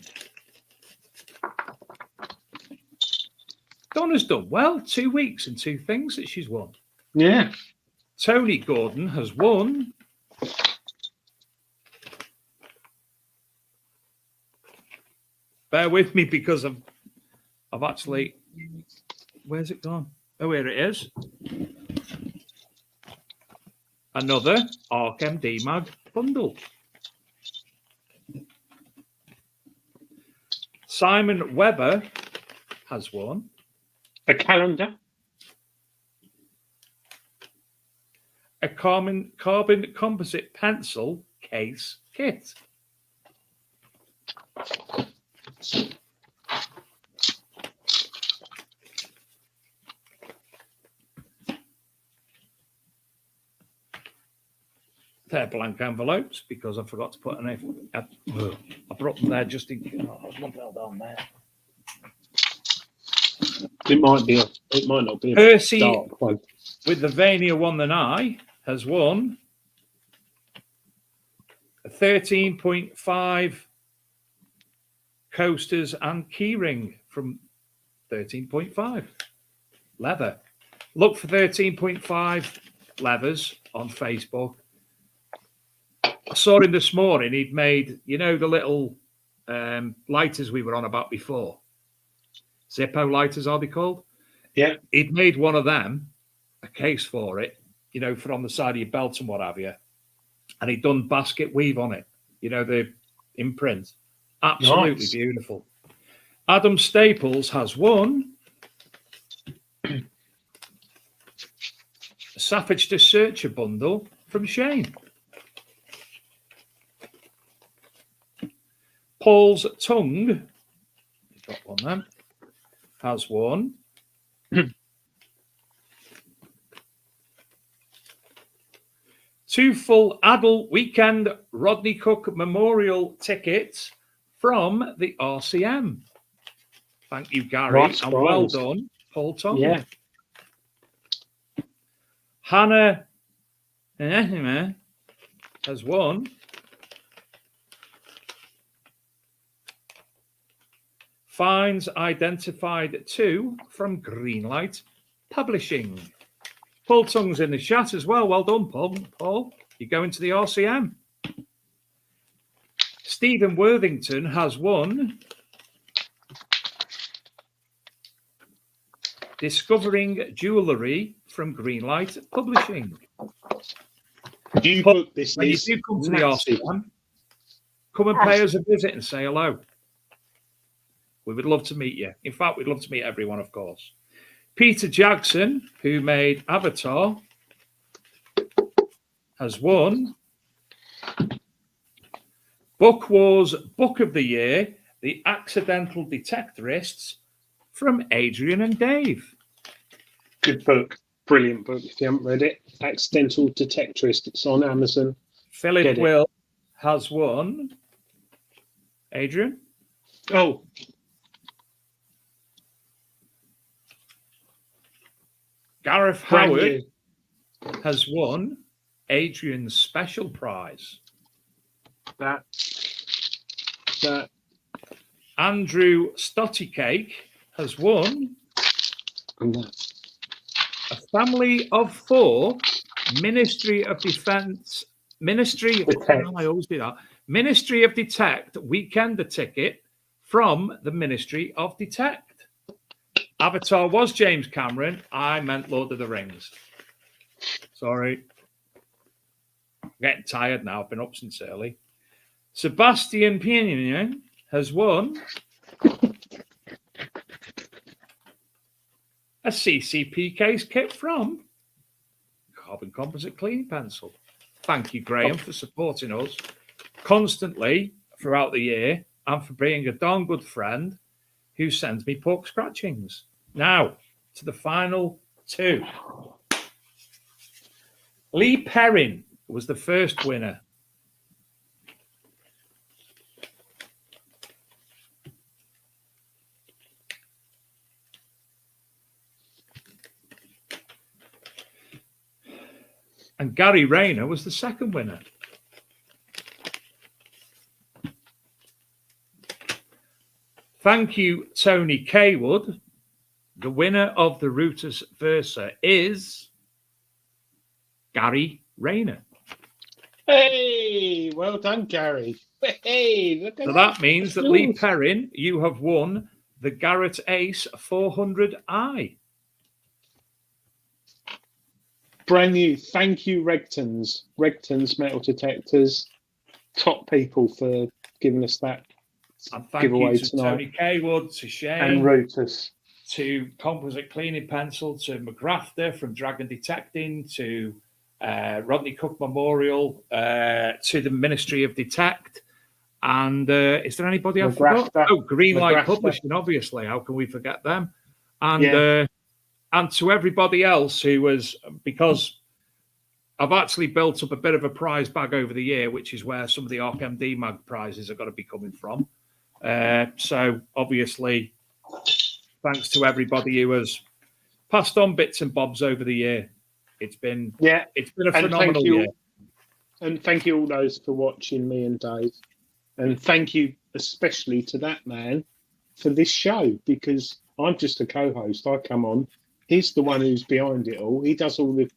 Donna's done well. 2 weeks and 2 things that she's won. Yeah. Tony Gordon has won bear with me because I've actually, where's it gone? Oh, here it is. Another ArkMD Mag bundle. Simon Webber has won a calendar, a carbon composite pencil case kit. They're blank envelopes because I forgot to put an. I brought them there just in. Oh, there's one fell down there. It might not be a Percy dark one. With the Vania Won the Eye has won a 13.5 coasters and keyring from 13.5 leather. Look for 13.5 levers on Facebook. I saw him this morning. He'd made, the little lighters we were on about before. Zippo lighters, are they called? Yeah. He'd made one of them, a case for it, for on the side of your belt and what have you. And he'd done basket weave on it, the imprint. Absolutely nice. Beautiful. Adam Staples has won a Savage to Searcher bundle from Shane. Paul's Tongue, got one then, has won two full adult weekend Rodney Cook Memorial tickets from the RCM. Thank you, Gary, nice and prize. well done, Paul Tongue. Yeah. Hannah has won Finds Identified 2 from Greenlight Publishing. Paul Tongue's in the chat as well. Well done, Paul. Paul, you're going to the RCM. Stephen Worthington has won Discovering Jewellery from Greenlight Publishing. You book this when you do come to the RCM, come and pay us a visit and say hello. We would love to meet you. In fact, we'd love to meet everyone, of course. Peter Jackson, who made Avatar, has won Book Wars Book of the Year, The Accidental Detectorists from Adrian and Dave. Good book. Brilliant book. If you haven't read it, Accidental Detectorist. It's on Amazon. Philip Will has won. Adrian? Oh. Gareth Howard has won Adrian's special prize. That Andrew Stotty Cake has won and that. a family of 4 Ministry of Defence, Ministry of Detect weekender ticket from the Ministry of Detect. Avatar was James Cameron. I meant Lord of the Rings. Sorry. I'm getting tired now. I've been up since early. Sebastian Pinion has won a CCP case kit from Carbon Composite Cleaning Pencil. Thank you, Graham, for supporting us constantly throughout the year and for being a darn good friend who sends me pork scratchings. Now, to the final 2. Lee Perrin was the first winner. And Gary Rayner was the second winner. Thank you, Tony Kaywood. The winner of the Reuters Versa is Gary Rayner. Hey, well done, Gary. Hey, look at So that means that Yours. Lee Perrin, you have won the Garrett Ace 400i. Brand new. Thank you, Regtons. Regtons Metal Detectors. Top people for giving us that And thank giveaway you to tonight. Tony Kaywood, to Shane, And Reuters. to Composite Cleaning Pencil, to McGrafter from Dragon Detecting, to Rodney Cook Memorial, to the Ministry of Detect. And is there anybody I forgot? McGrafter. Oh, Greenlight McGrafter. Publishing, obviously. How can we forget them? And to everybody else who was, because I've actually built up a bit of a prize bag over the year, which is where some of the ArcMD mag prizes are going to be coming from. So obviously, thanks to everybody who has passed on bits and bobs over the year. It's been a phenomenal year. And thank you all those for watching me and Dave. And thank you especially to that man for this show, because I'm just a co-host. I come on. He's the one who's behind it all. He does all the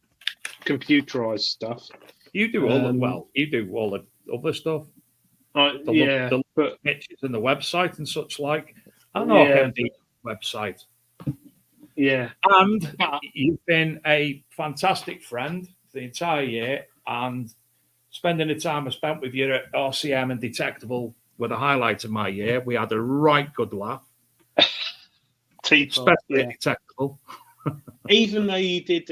computerized stuff. You do you do all the other stuff. The pictures and the website and such like. And Yeah. ArcMD website. Yeah. And you've been a fantastic friend the entire year, and spending the time I spent with you at RCM and Detectable were the highlights of my year. We had a right good laugh. Especially at Detectable. Even though you did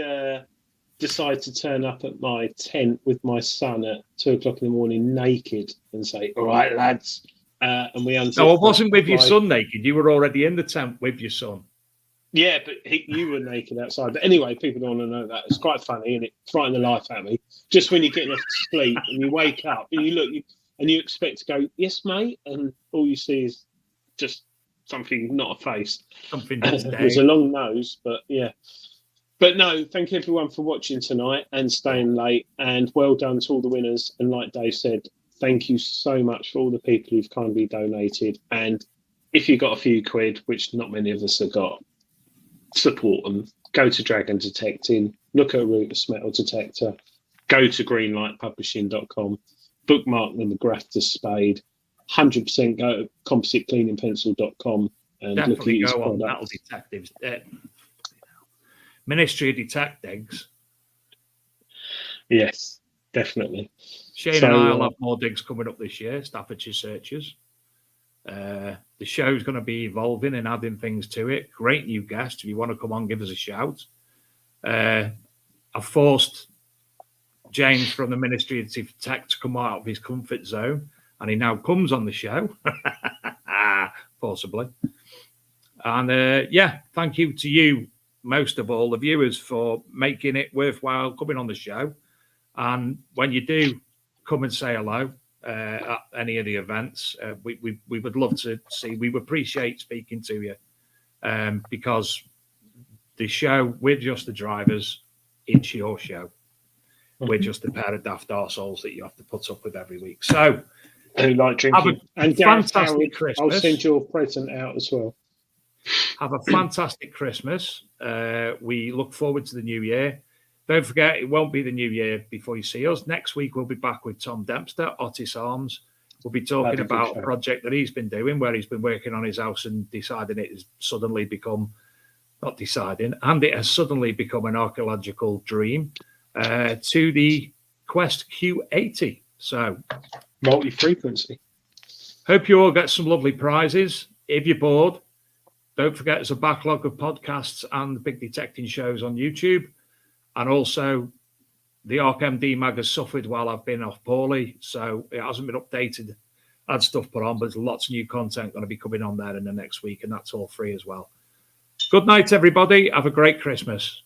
decide to turn up at my tent with my son at 2:00 in the morning naked and say, "All right, lads," and we unzipped. No, I wasn't with your son naked. You were already in the tent with your son. Yeah, but you were naked outside. But anyway, people don't want to know that. It's quite funny, and it frightened the life out of me. Just when you're getting off to sleep and you wake up and you look and you expect to go, "Yes, mate," and all you see is just something, not a face. Something There's a long nose, but yeah. But no, thank you everyone for watching tonight and staying late, and well done to all the winners. And like Dave said, thank you so much for all the people who've kindly donated. And if you've got a few quid, which not many of us have got, support them. Go to Dragon Detecting, look at Rootless Metal Detector, go to greenlightpublishing.com, bookmark the McGrafter Spade, 100% go to compositecleaningpencil.com and definitely look at his go on products. Metal Detectives. Ministry of Detectives. Yes, definitely. Shane and I will have more digs coming up this year, Staffordshire Searchers. The show's going to be evolving and adding things to it. Great new guest. If you want to come on, give us a shout. I've forced James from the Ministry of Detect to come out of his comfort zone, and he now comes on the show. Possibly. And thank you to you, most of all, the viewers, for making it worthwhile coming on the show. And when you do come and say hello at any of the events, we would love to see. We would appreciate speaking to you, because the show, we're just the drivers. It's your show. We're just a pair of daft arseholes that you have to put up with every week. So, who like drinking. And Gareth fantastic Howard, Christmas. I'll send your present out as well. Have a fantastic Christmas. We look forward to the new year. Don't forget, it won't be the new year before you see us. Next week, we'll be back with Tom Dempster, Otis Arms. We'll be talking about a project that he's been doing where he's been working on his house and deciding it has suddenly become, not deciding, and it has suddenly become an archaeological dream to the Quest Q80. So, multi-frequency. Hope you all get some lovely prizes. If you're bored, don't forget there's a backlog of podcasts and big detecting shows on YouTube. And also, the ArcMD mag has suffered while I've been off poorly, so it hasn't been updated. I had stuff put on, but there's lots of new content going to be coming on there in the next week, and that's all free as well. Good night, everybody. Have a great Christmas.